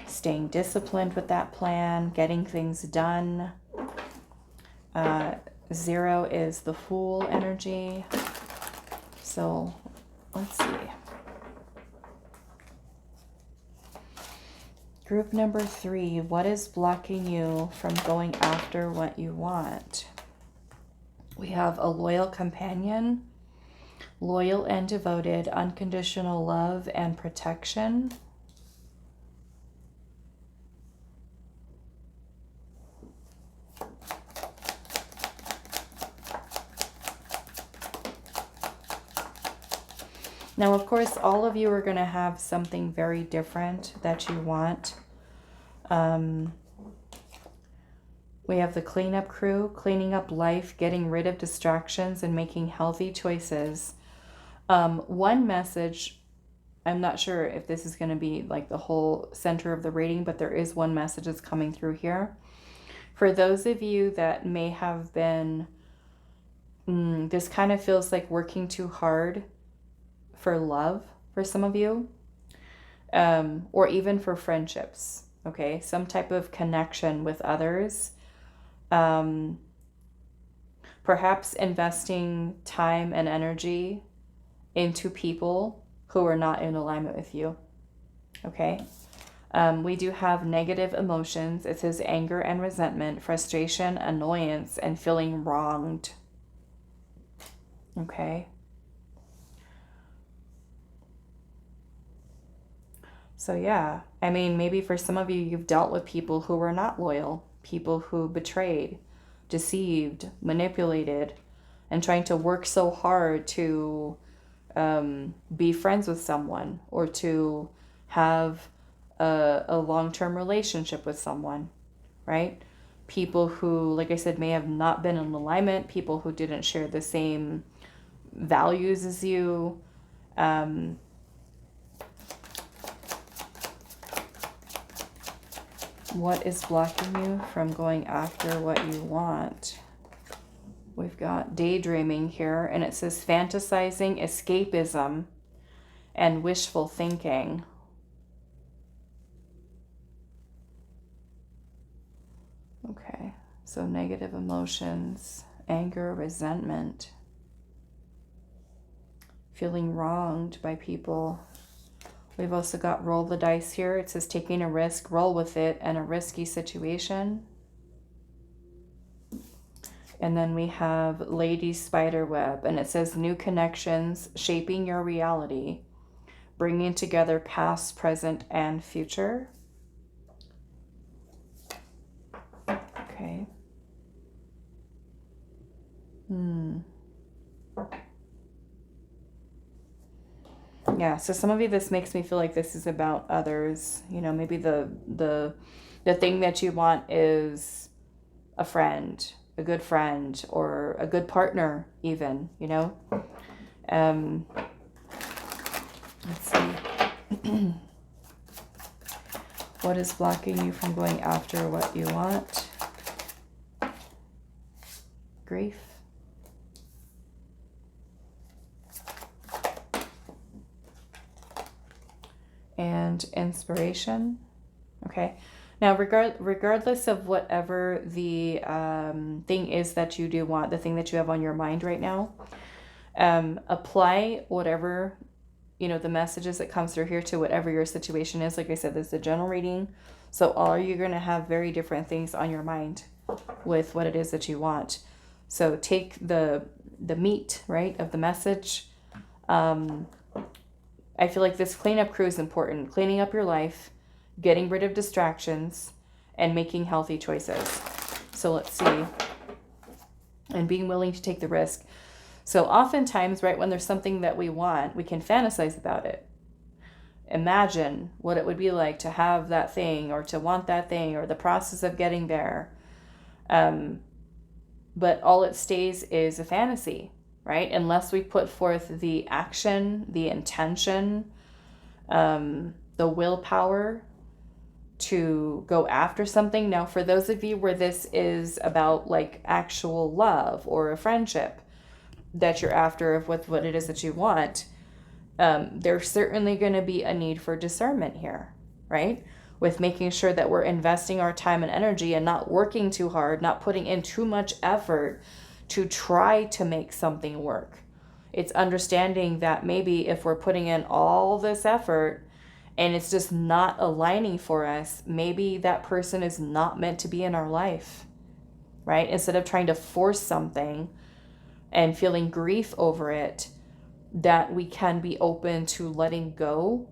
staying disciplined with that plan, getting things done. 0 is the Fool energy. So let's see. Group number 3, what is blocking you from going after what you want? We have a loyal companion, loyal and devoted, unconditional love and protection. Now, of course, all of you are going to have something very different that you want. We have the cleanup crew, cleaning up life, getting rid of distractions, and making healthy choices. One message, I'm not sure if this is going to be like the whole center of the reading, but there is one message that's coming through here. For those of you that may have been, this kind of feels like working too hard for love for some of you, or even for friendships, okay? Some type of connection with others. Perhaps investing time and energy into people who are not in alignment with you. Okay? We do have negative emotions. It says anger and resentment, frustration, annoyance, and feeling wronged. Okay? So yeah, I mean, maybe for some of you, you've dealt with people who were not loyal, people who betrayed, deceived, manipulated, and trying to work so hard to be friends with someone or to have a long-term relationship with someone, right? People who, like I said, may have not been in alignment, people who didn't share the same values as you. What is blocking you from going after what you want? We've got daydreaming here, and it says fantasizing, escapism, and wishful thinking. Okay, so negative emotions, anger, resentment, feeling wronged by people. We've also got roll the dice here. It says taking a risk, roll with it, and a risky situation. And then we have Lady Spiderweb, and it says new connections, shaping your reality, bringing together past, present, and future. Okay. Yeah, so some of you, this makes me feel like this is about others. You know, maybe the thing that you want is a friend, a good friend, or a good partner even, you know. Let's see. What is blocking you from going after what you want? Grief. And inspiration. Okay. Now, regardless of whatever the thing is that you do want, the thing that you have on your mind right now, apply whatever, you know, the messages that comes through here to whatever your situation is. Like I said, this is a general reading. So all you're going to have very different things on your mind with what it is that you want. So take the meat, right, of the message. I feel like this cleanup crew is important. Cleaning up your life, getting rid of distractions, and making healthy choices. So let's see. And being willing to take the risk. So oftentimes, right, when there's something that we want, we can fantasize about it. Imagine what it would be like to have that thing or to want that thing or the process of getting there. But all it stays is a fantasy, right? Unless we put forth the action, the intention, the willpower to go after something. Now, for those of you where this is about like actual love or a friendship that you're after with what it is that you want, there's certainly going to be a need for discernment here, right? With making sure that we're investing our time and energy and not working too hard, not putting in too much effort to try to make something work. It's understanding that maybe if we're putting in all this effort and it's just not aligning for us, maybe that person is not meant to be in our life, right? Instead of trying to force something and feeling grief over it, that we can be open to letting go,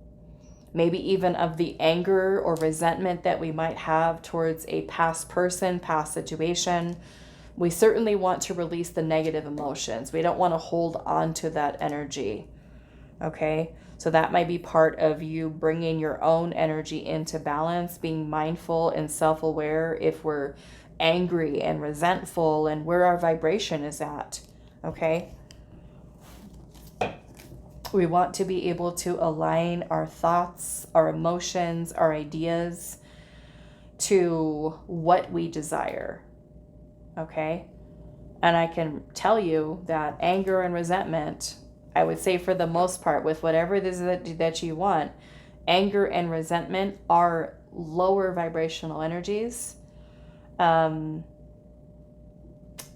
maybe even of the anger or resentment that we might have towards a past person, past situation. We certainly want to release the negative emotions. We don't want to hold on to that energy, okay? So that might be part of you bringing your own energy into balance, being mindful and self-aware if we're angry and resentful and where our vibration is at, okay? We want to be able to align our thoughts, our emotions, our ideas to what we desire, okay? And I can tell you that anger and resentment, I would say for the most part, with whatever it is that you want, anger and resentment are lower vibrational energies.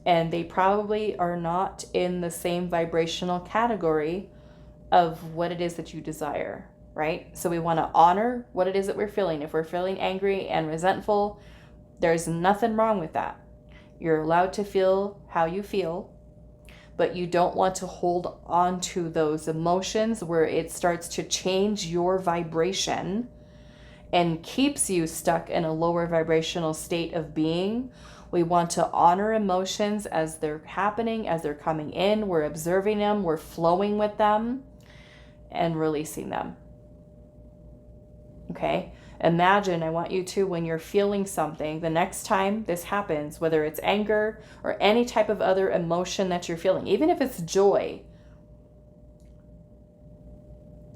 and they probably are not in the same vibrational category of what it is that you desire, right? So we want to honor what it is that we're feeling. If we're feeling angry and resentful, there's nothing wrong with that. You're allowed to feel how you feel, but you don't want to hold on to those emotions where it starts to change your vibration and keeps you stuck in a lower vibrational state of being. We want to honor emotions as they're happening, as they're coming in. We're observing them, we're flowing with them, and releasing them. Okay? Imagine, I want you to, when you're feeling something, the next time this happens, whether it's anger or any type of other emotion that you're feeling, even if it's joy,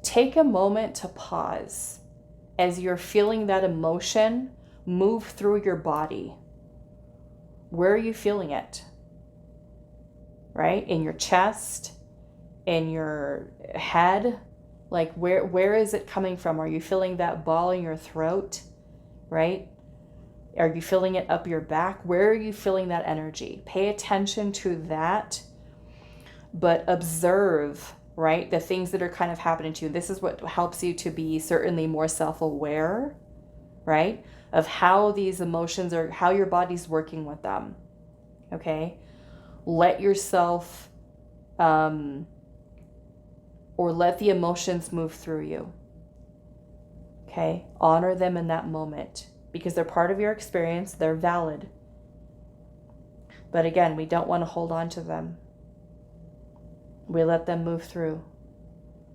take a moment to pause as you're feeling that emotion move through your body. Where are you feeling it? Right? In your chest, in your head? Like where is it coming from? Are you feeling that ball in your throat? Right? Are you feeling it up your back? Where are you feeling that energy? Pay attention to that, but observe, right? The things that are kind of happening to you. This is what helps you to be certainly more self-aware, right? Of how these emotions are, how your body's working with them. Okay? Let yourself, or let the emotions move through you. Okay? Honor them in that moment because they're part of your experience. They're valid. But again, we don't want to hold on to them. We let them move through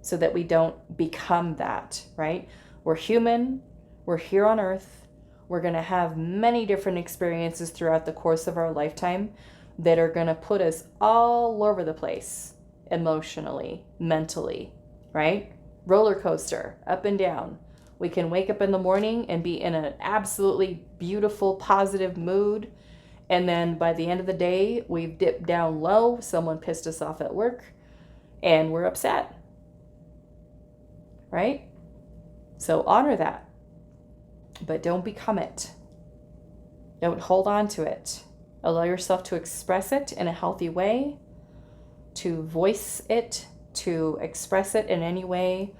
so that we don't become that, right? We're human. We're here on earth. We're going to have many different experiences throughout the course of our lifetime that are going to put us all over the place. Emotionally, mentally, right? Roller coaster, up and down. We can wake up in the morning and be in an absolutely beautiful, positive mood. And then by the end of the day, we've dipped down low. Someone pissed us off at work and we're upset, right? So honor that, but don't become it. Don't hold on to it. Allow yourself to express it in a healthy way, to voice it, to express it in any way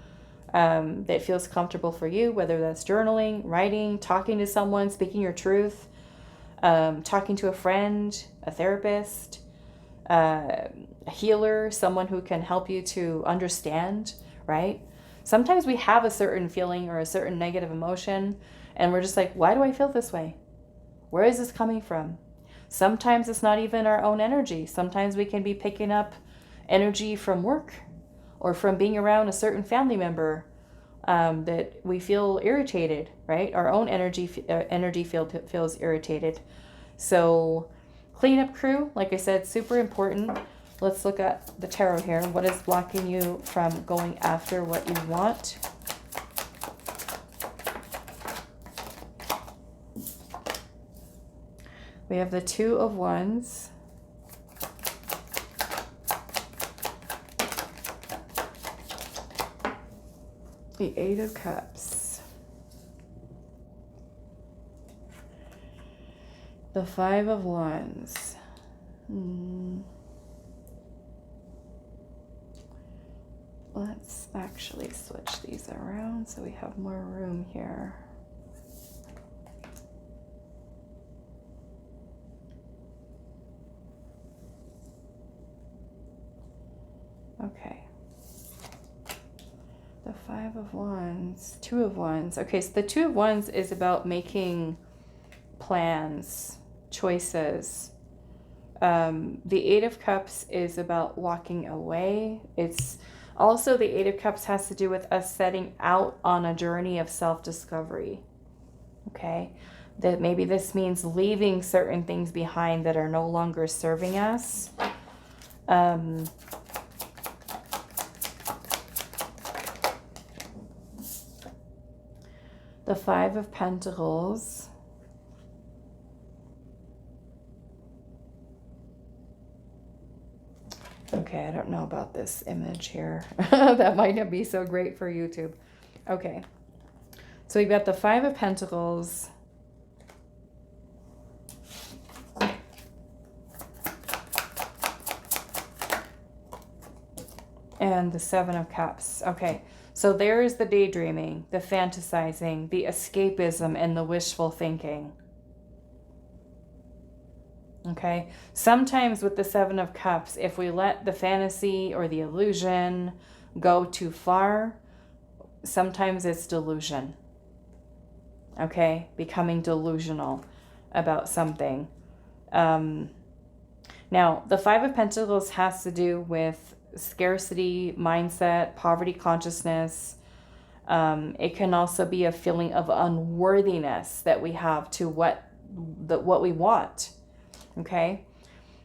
that feels comfortable for you, whether that's journaling, writing, talking to someone, speaking your truth, talking to a friend, a therapist, a healer, someone who can help you to understand, right? Sometimes we have a certain feeling or a certain negative emotion, and we're just like, why do I feel this way? Where is this coming from? Sometimes it's not even our own energy. Sometimes we can be picking up energy from work or from being around a certain family member that we feel irritated, right? Our own energy field feels irritated. So cleanup crew, like I said, super important. Let's look at the tarot here. What is blocking you from going after what you want? We have the Two of Wands. The Eight of Cups. The Five of Wands. Let's actually switch these around so we have more room here. Okay. The Five of Wands, Two of Wands. Okay, so the Two of Wands is about making plans, choices. The Eight of Cups is about walking away. It's also, the Eight of Cups has to do with us setting out on a journey of self-discovery. Okay? That maybe this means leaving certain things behind that are no longer serving us. The Five of Pentacles. Okay, I don't know about this image here. That might not be so great for YouTube. Okay. So we've got the Five of Pentacles. And the Seven of Cups. Okay, so there is the daydreaming, the fantasizing, the escapism, and the wishful thinking. Okay, sometimes with the Seven of Cups, if we let the fantasy or the illusion go too far, sometimes it's delusion. Okay, becoming delusional about something. Now, the Five of Pentacles has to do with scarcity mindset, poverty consciousness. It can also be a feeling of unworthiness that we have to what we want. Okay,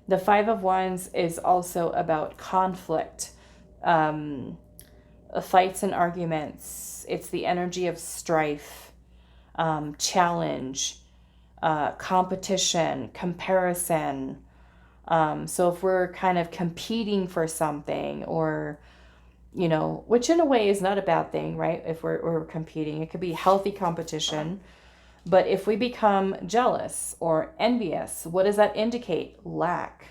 the Five of Wands is also about conflict, fights and arguments. It's the energy of strife, challenge, competition, comparison. So if we're kind of competing for something, or, you know, which in a way is not a bad thing, right? If we're competing, it could be healthy competition. But if we become jealous or envious, what does that indicate? Lack,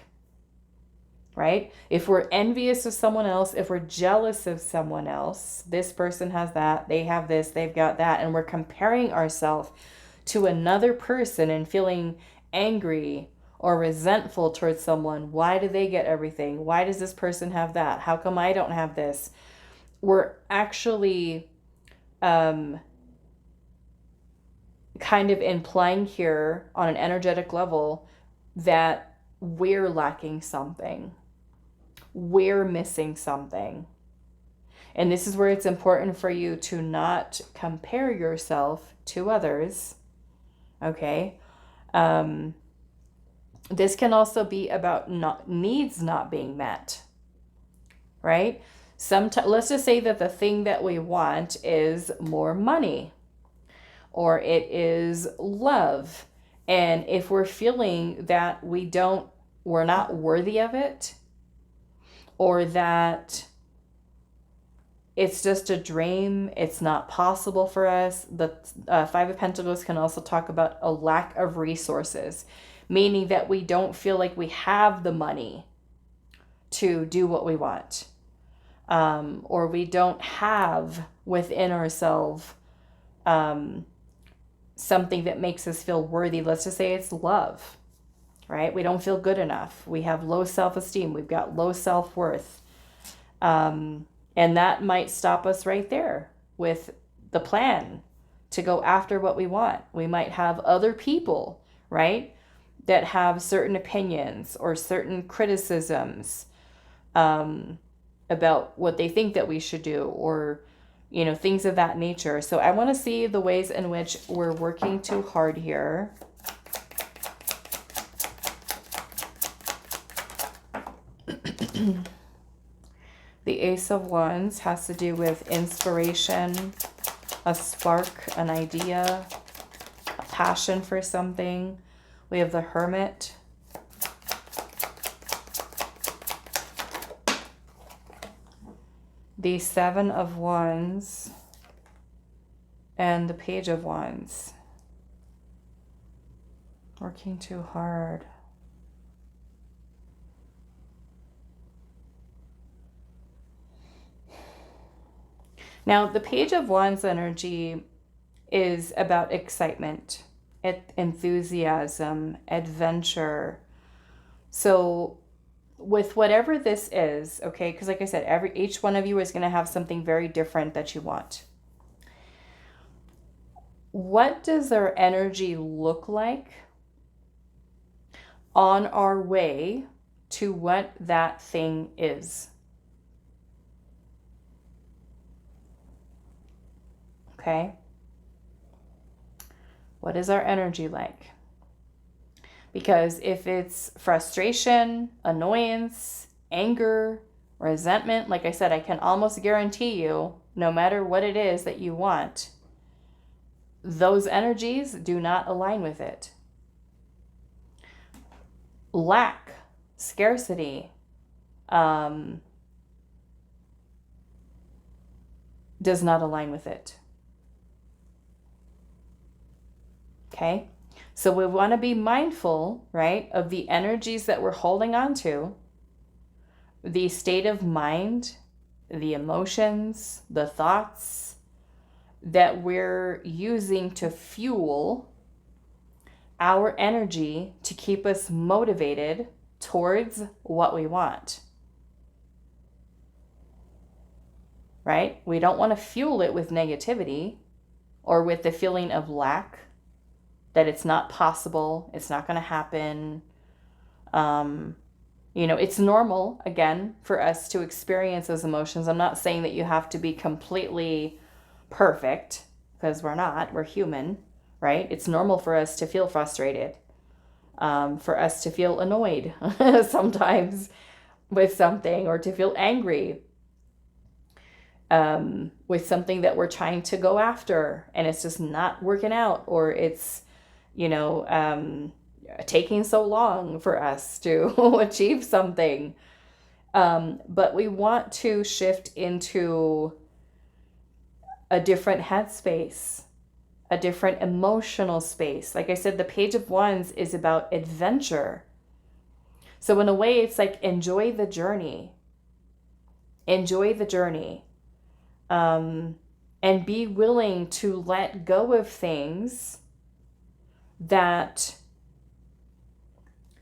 right? If we're envious of someone else, if we're jealous of someone else, this person has that, they have this, they've got that, and we're comparing ourselves to another person and feeling angry or resentful towards someone. Why do they get everything? Why does this person have that? How come I don't have this? We're actually kind of implying here on an energetic level that we're lacking something. We're missing something. And this is where it's important for you to not compare yourself to others. Okay? This can also be about needs not being met. Right? Let's just say that the thing that we want is more money, or it is love. And if we're feeling that we're not worthy of it, or that it's just a dream, it's not possible for us, the Five of Pentacles can also talk about a lack of resources, meaning that we don't feel like we have the money to do what we want, or we don't have within ourselves something that makes us feel worthy. Let's just say it's love, right? We don't feel good enough. We have low self-esteem. We've got low self-worth. And that might stop us right there with the plan to go after what we want. We might have other people, right, that have certain opinions or certain criticisms about what they think that we should do, or, you know, things of that nature. So I want to see the ways in which we're working too hard here. The Ace of Wands has to do with inspiration, a spark, an idea, a passion for something. We have the Hermit. The Seven of Wands and the Page of Wands. Working too hard. Now, the Page of Wands energy is about excitement, enthusiasm, adventure. So with whatever this is, okay, because like I said, each one of you is going to have something very different that you want. What does our energy look like on our way to what that thing is? Okay? What is our energy like? Because if it's frustration, annoyance, anger, resentment, like I said, I can almost guarantee you, no matter what it is that you want, those energies do not align with it. Lack, scarcity, does not align with it. Okay? So we want to be mindful, right, of the energies that we're holding on to, the state of mind the emotions, the thoughts that we're using to fuel our energy to keep us motivated towards what we want. Right? We don't want to fuel it with negativity or with the feeling of lack, that it's not possible, it's not going to happen. It's normal, again, for us to experience those emotions. I'm not saying that you have to be completely perfect, because we're not. We're human, right? It's normal for us to feel frustrated, for us to feel annoyed sometimes with something, or to feel angry with something that we're trying to go after and it's just not working out, or it's, taking so long for us to achieve something. But we want to shift into a different headspace, a different emotional space. Like I said, the Page of Wands is about adventure. So in a way, it's like, enjoy the journey. Enjoy the journey. And be willing to let go of things that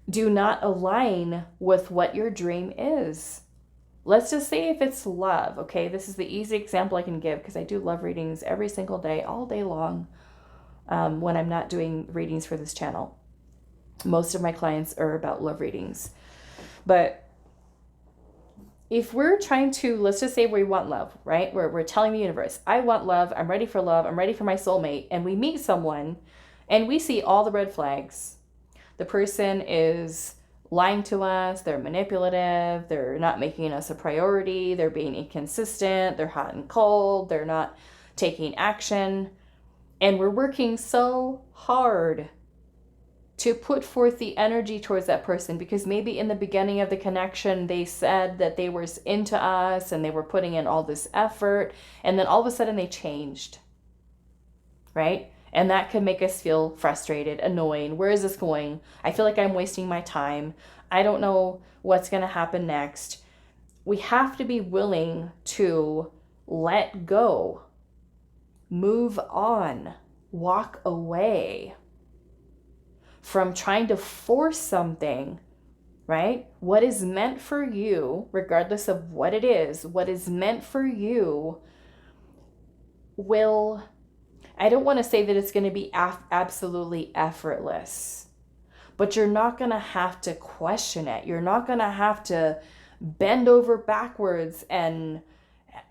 do not align with what your dream is. Let's just say if it's love, okay? This is the easy example I can give, because I do love readings every single day, all day long, when I'm not doing readings for this channel. Most of my clients are about love readings. But if we're trying to, let's just say we want love, right? We're telling the universe, I want love, I'm ready for love, I'm ready for my soulmate, and we meet someone and we see all the red flags. The person is lying to us, they're manipulative, they're not making us a priority, they're being inconsistent, they're hot and cold, they're not taking action. And we're working so hard to put forth the energy towards that person, because maybe in the beginning of the connection, they said that they were into us and they were putting in all this effort, and then all of a sudden they changed, right? And that could make us feel frustrated, annoying. Where is this going? I feel like I'm wasting my time. I don't know what's going to happen next. We have to be willing to let go, move on, walk away from trying to force something, right? What is meant for you, regardless of what it is, what is meant for you will, I don't want to say that it's going to be absolutely effortless, but you're not going to have to question it. You're not going to have to bend over backwards and,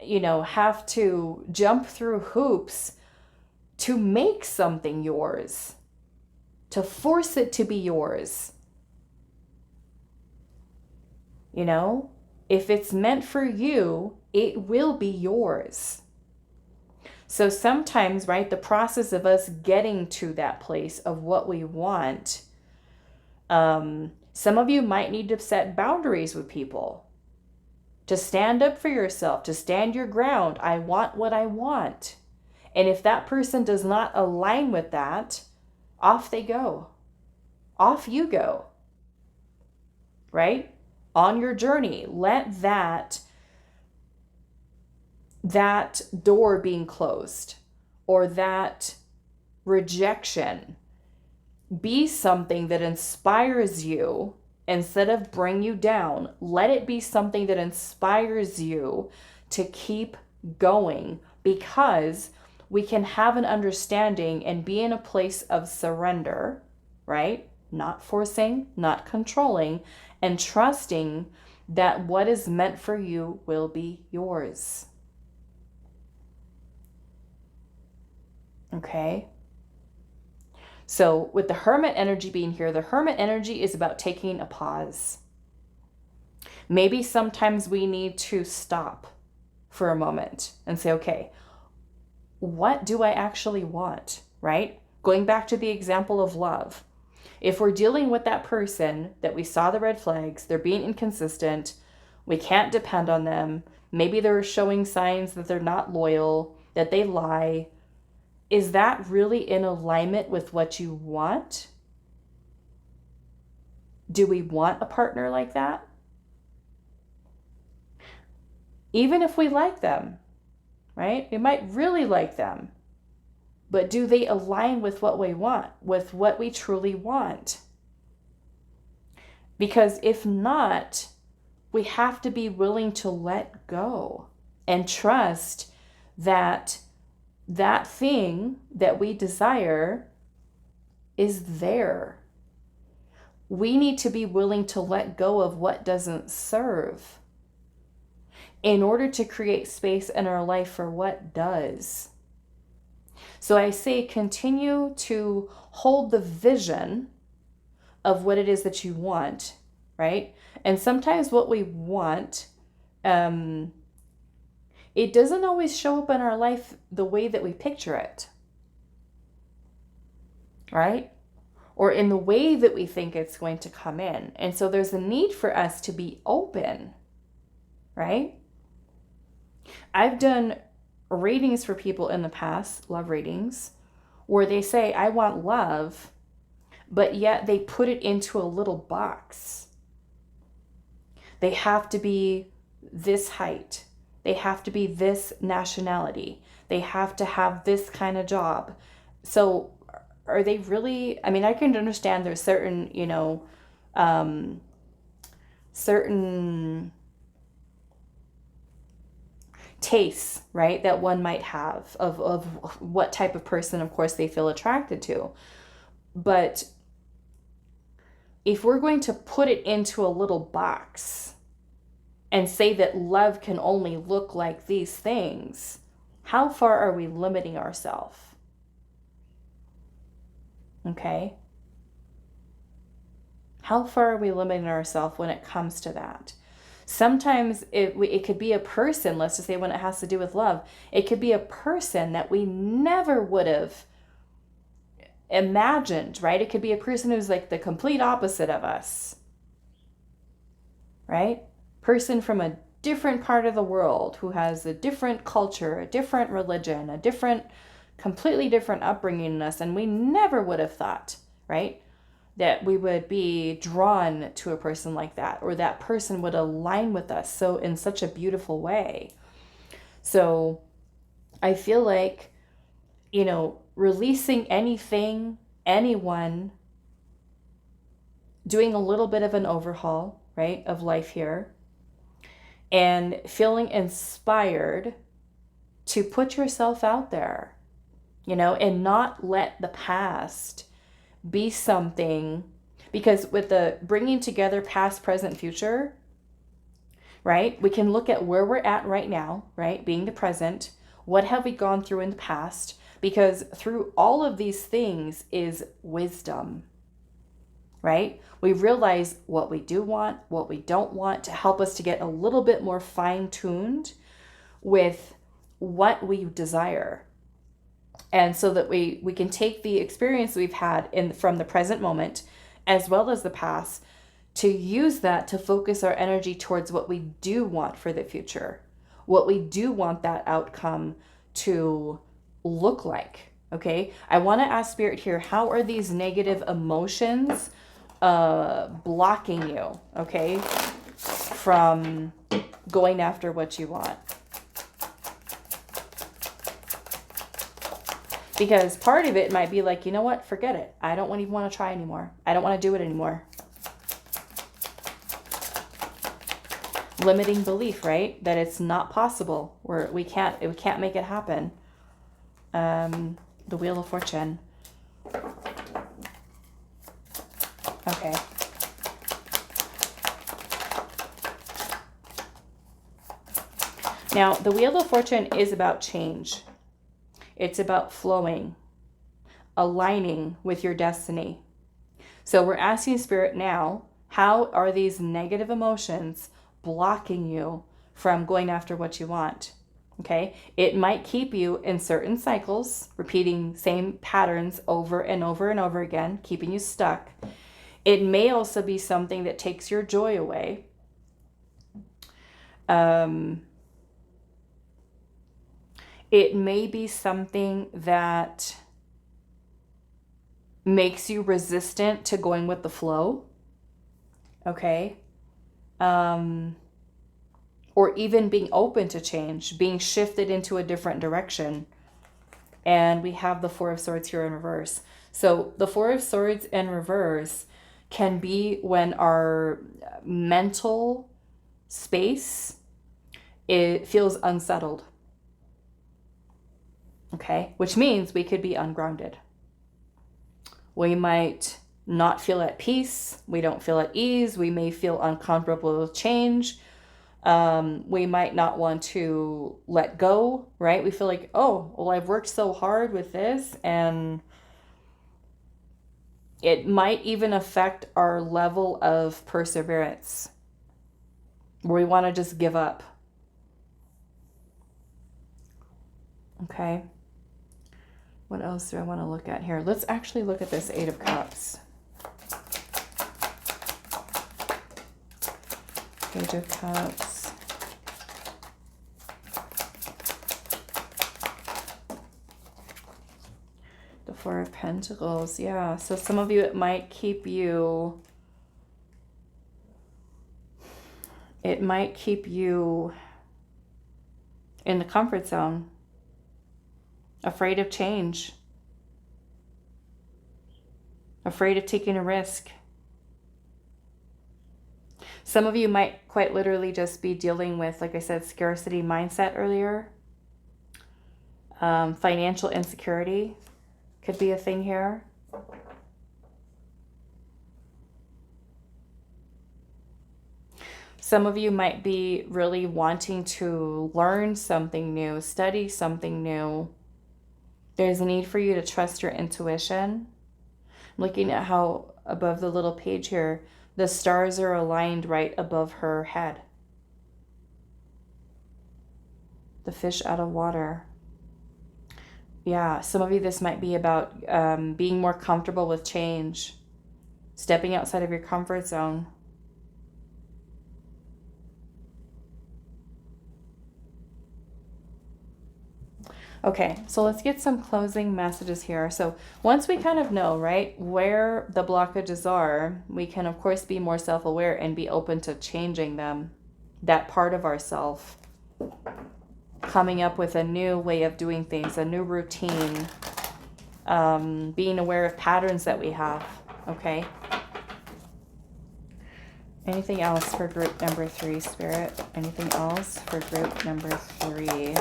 have to jump through hoops to make something yours, to force it to be yours. If it's meant for you, it will be yours. So sometimes, right, the process of us getting to that place of what we want, some of you might need to set boundaries with people, to stand up for yourself, to stand your ground. I want what I want. And if that person does not align with that, off they go. Off you go. Right? On your journey. Let that door being closed, or that rejection, be something that inspires you instead of bring you down. Let it be something that inspires you to keep going, because we can have an understanding and be in a place of surrender, right? Not forcing, not controlling, and trusting that what is meant for you will be yours. Okay? So with the Hermit energy being here, the Hermit energy is about taking a pause. Maybe sometimes we need to stop for a moment and say, okay, what do I actually want, right? Going back to the example of love. If we're dealing with that person that we saw the red flags, they're being inconsistent, we can't depend on them, maybe they're showing signs that they're not loyal, that they lie, is that really in alignment with what you want? Do we want a partner like that? Even if we like them, right? We might really like them. But do they align with what we want, with what we truly want? Because if not, we have to be willing to let go and trust that that thing that we desire is there. We need to be willing to let go of what doesn't serve in order to create space in our life for what does. So I say continue to hold the vision of what it is that you want, right? And sometimes what we want, it doesn't always show up in our life the way that we picture it, right? Or in the way that we think it's going to come in. And so there's a need for us to be open, right? I've done readings for people in the past, love readings, where they say, I want love, but yet they put it into a little box. They have to be this height. They have to be this nationality. They have to have this kind of job. So are they really, I mean, I can understand there's certain, certain tastes, right, that one might have of what type of person, of course, they feel attracted to. But if we're going to put it into a little box and say that love can only look like these things, how far are we limiting ourselves? Okay? How far are we limiting ourselves when it comes to that? Sometimes it could be a person, let's just say when it has to do with love, it could be a person that we never would have imagined, right? It could be a person who's like the complete opposite of us, right? Person from a different part of the world who has a different culture, a different religion, a different, completely different upbringing than us. And we never would have thought, right, that we would be drawn to a person like that, or that person would align with us so in such a beautiful way. So I feel like, releasing anything, anyone, doing a little bit of an overhaul, right, of life here, and feeling inspired to put yourself out there, and not let the past be something, because with the bringing together past, present, future, right, we can look at where we're at right now, right, being the present. What have we gone through in the past? Because through all of these things is wisdom, right? We realize what we do want, what we don't want, to help us to get a little bit more fine-tuned with what we desire. And so that we can take the experience we've had from the present moment, as well as the past, to use that to focus our energy towards what we do want for the future, what we do want that outcome to look like. Okay, I want to ask Spirit here, how are these negative emotions blocking you, okay, from going after what you want? Because part of it might be like, you know what, forget it. I don't even want to try anymore. I don't want to do it anymore. Limiting belief, right? That it's not possible. We can't make it happen. The Wheel of Fortune. Okay. Now, the Wheel of Fortune is about change. It's about flowing, aligning with your destiny. So we're asking Spirit now, how are these negative emotions blocking you from going after what you want? Okay, it might keep you in certain cycles, repeating same patterns over and over and over again, keeping you stuck. It may also be something that takes your joy away. It may be something that makes you resistant to going with the flow. Okay. or even being open to change, being shifted into a different direction. And we have the Four of Swords here in reverse. So the Four of Swords in reverse can be when our mental space, it feels unsettled. Okay, which means we could be ungrounded. We might not feel at peace. We don't feel at ease. We may feel uncomfortable with change. We might not want to let go, right? We feel like, oh, well, I've worked so hard with this, and it might even affect our level of perseverance, where we want to just give up. Okay. What else do I want to look at here? Let's actually look at this Eight of Cups. Page of Cups. The Four of Pentacles. Yeah. So some of you, it might keep you... It might keep you in the comfort zone. Afraid of change. Afraid of taking a risk. Some of you might quite literally just be dealing with, like I said, scarcity mindset earlier. Financial insecurity could be a thing here. Some of you might be really wanting to learn something new, study something new. There's a need for you to trust your intuition. I'm looking at how above the little page here, the stars are aligned right above her head. The fish out of water. Yeah, some of you, this might be about being more comfortable with change, stepping outside of your comfort zone. Okay, so let's get some closing messages here. So once we kind of know, right, where the blockages are, we can, of course, be more self-aware and be open to changing them, that part of ourself, coming up with a new way of doing things, a new routine, being aware of patterns that we have, okay? Anything else for group number 3, Spirit? Anything else for group number 3?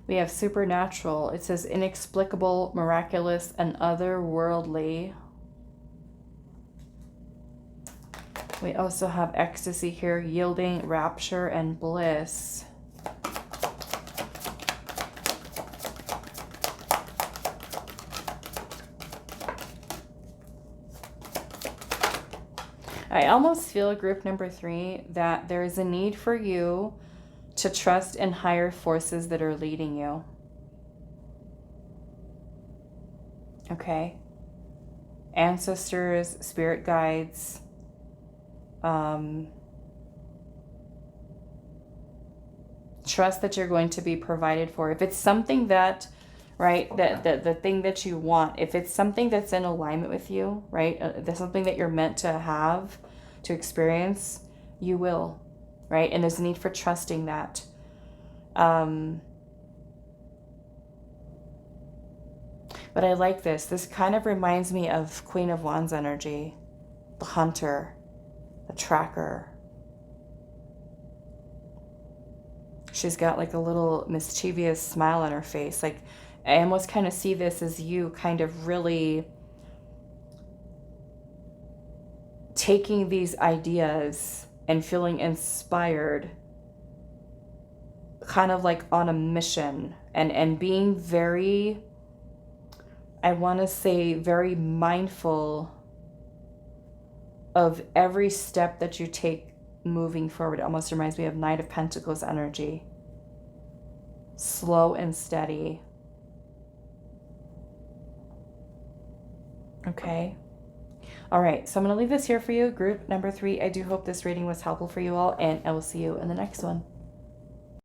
We have supernatural. It says inexplicable, miraculous, and otherworldly. We also have ecstasy here, yielding, rapture, and bliss. I almost feel, group number 3, that there is a need for you to trust in higher forces that are leading you. Okay? Ancestors, spirit guides, trust that you're going to be provided for. If it's something that, right, the thing that you want, if it's something that's in alignment with you, right, there's something that you're meant to have, to experience, you will, right? And there's a need for trusting that. But I like this. This kind of reminds me of Queen of Wands energy, the hunter, the tracker. She's got like a little mischievous smile on her face. Like, I almost kind of see this as you kind of really taking these ideas and feeling inspired, kind of like on a mission, and being very, I want to say, very mindful of every step that you take moving forward. It almost reminds me of Knight of Pentacles energy. Slow and steady. Okay. All right, so I'm going to leave this here for you, group number 3. I do hope this reading was helpful for you all, and I will see you in the next one.